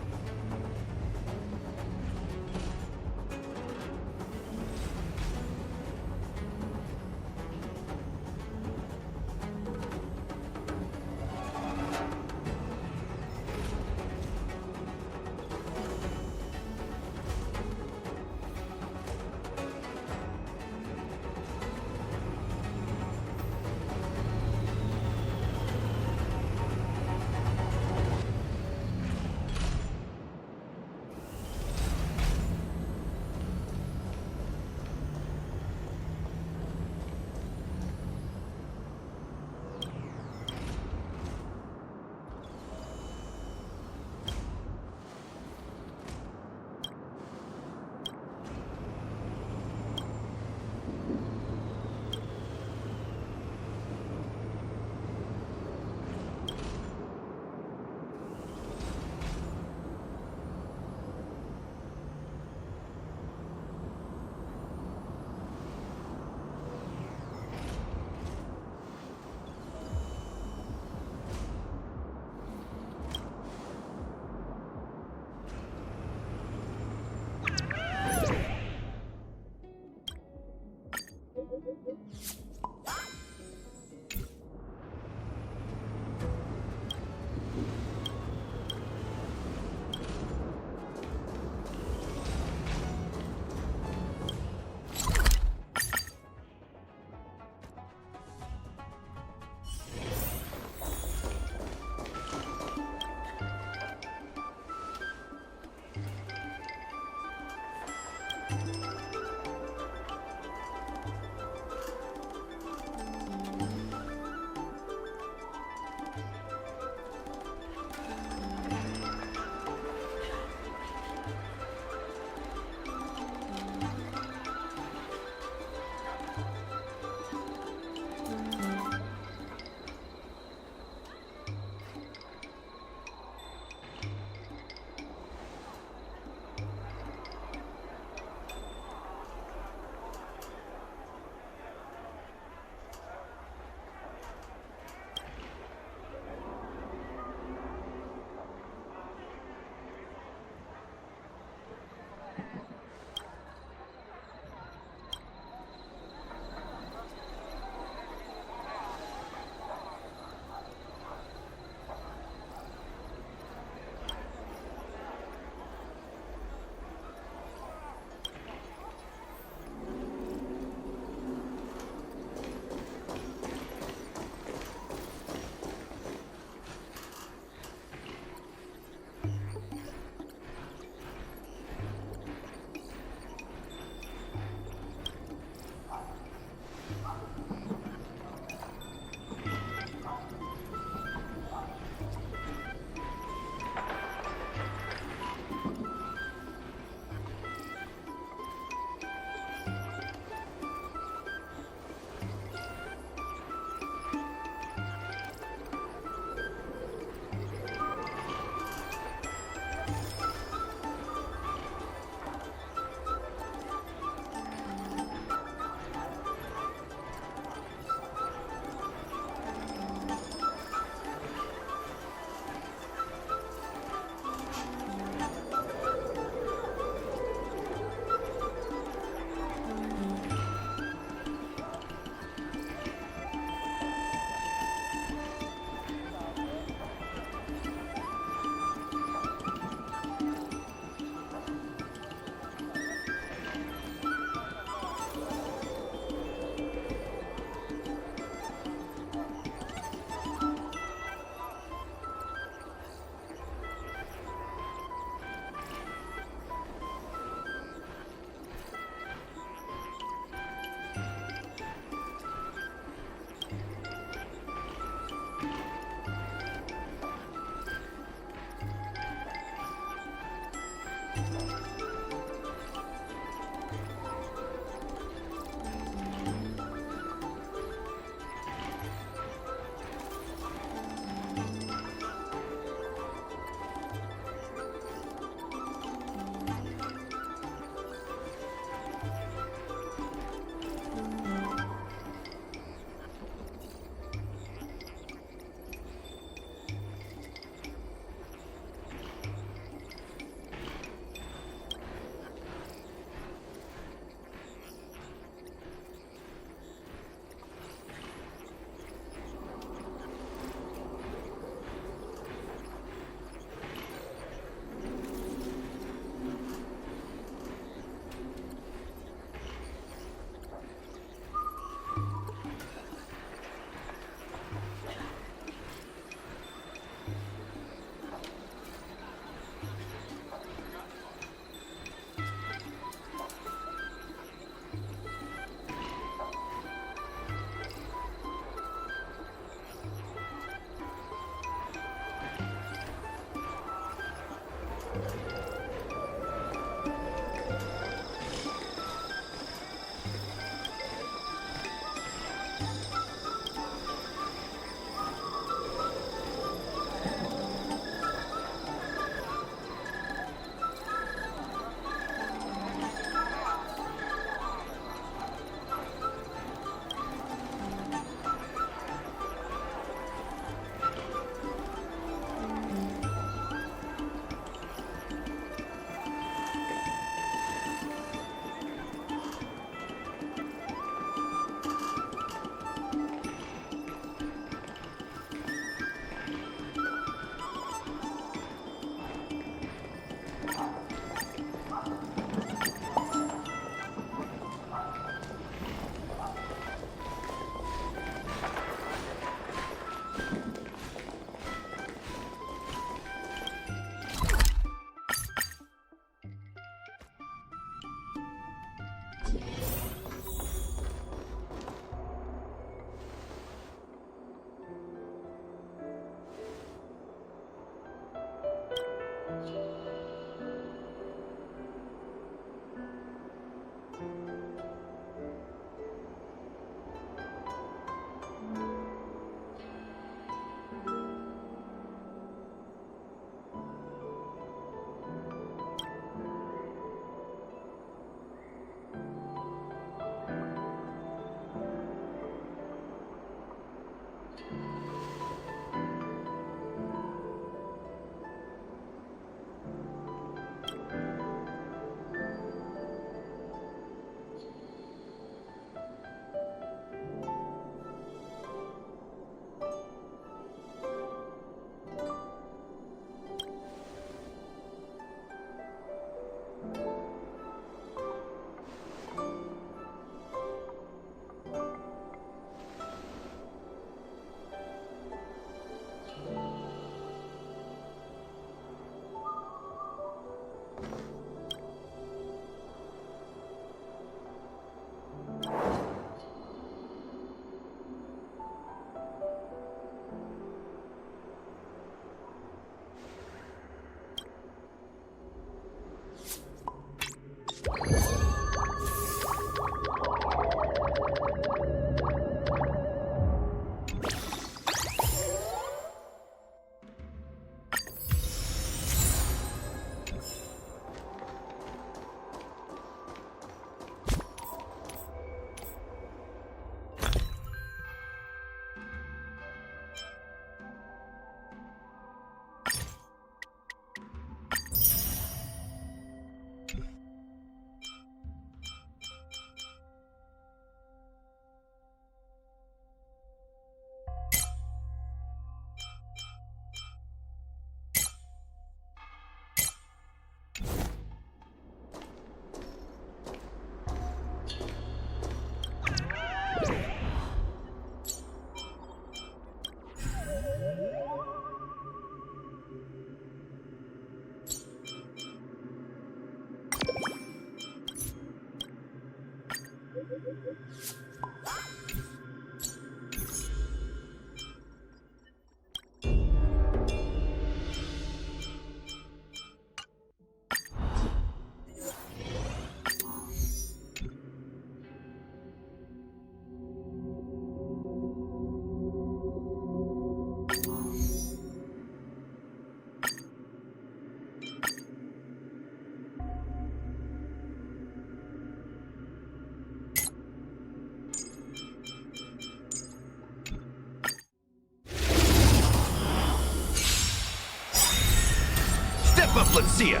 Step up, let's see ya!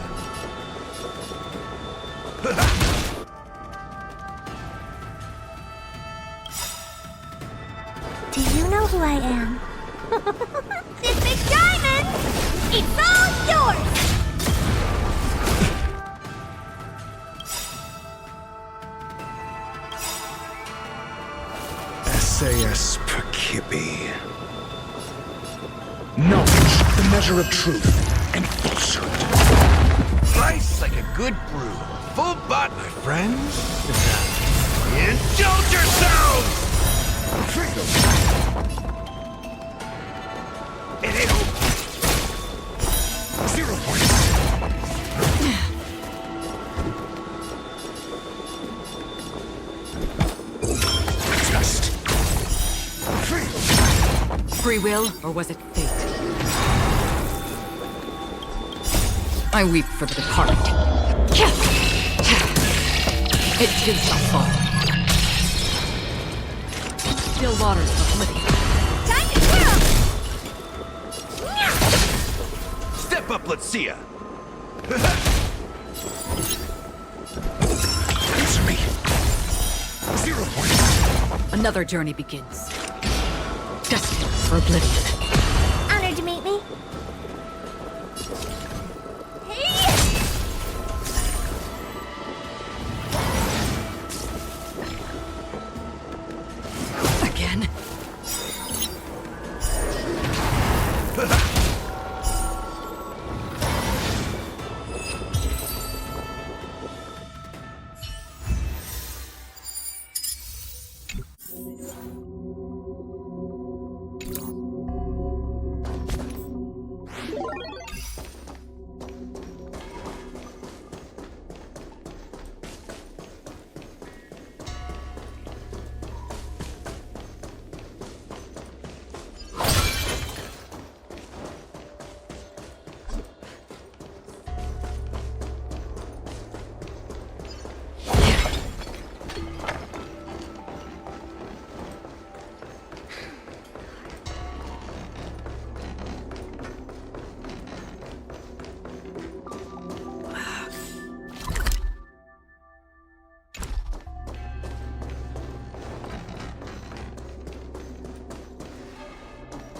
Do you know who I am? This big diamond! It's all yours!
SAS Perkipi. Knowledge, the measure of truth and falsehood.
Nice like a good brew. Full butt, my friends. Indulge yourselves! It ain't over.
0 points. Just.
Free will, or was it fate? I weep for the departed. It too shall fall. Still waters of oblivion.
Time to twirl!
Step up, let's see ya!
Answer me. 0 points.
Another journey begins. Destined for oblivion.
Honored to meet me.
Again?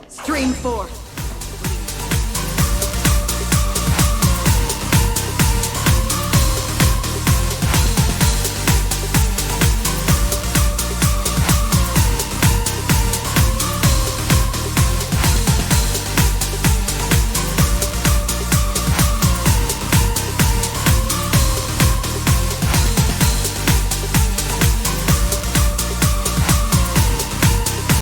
Stream forth.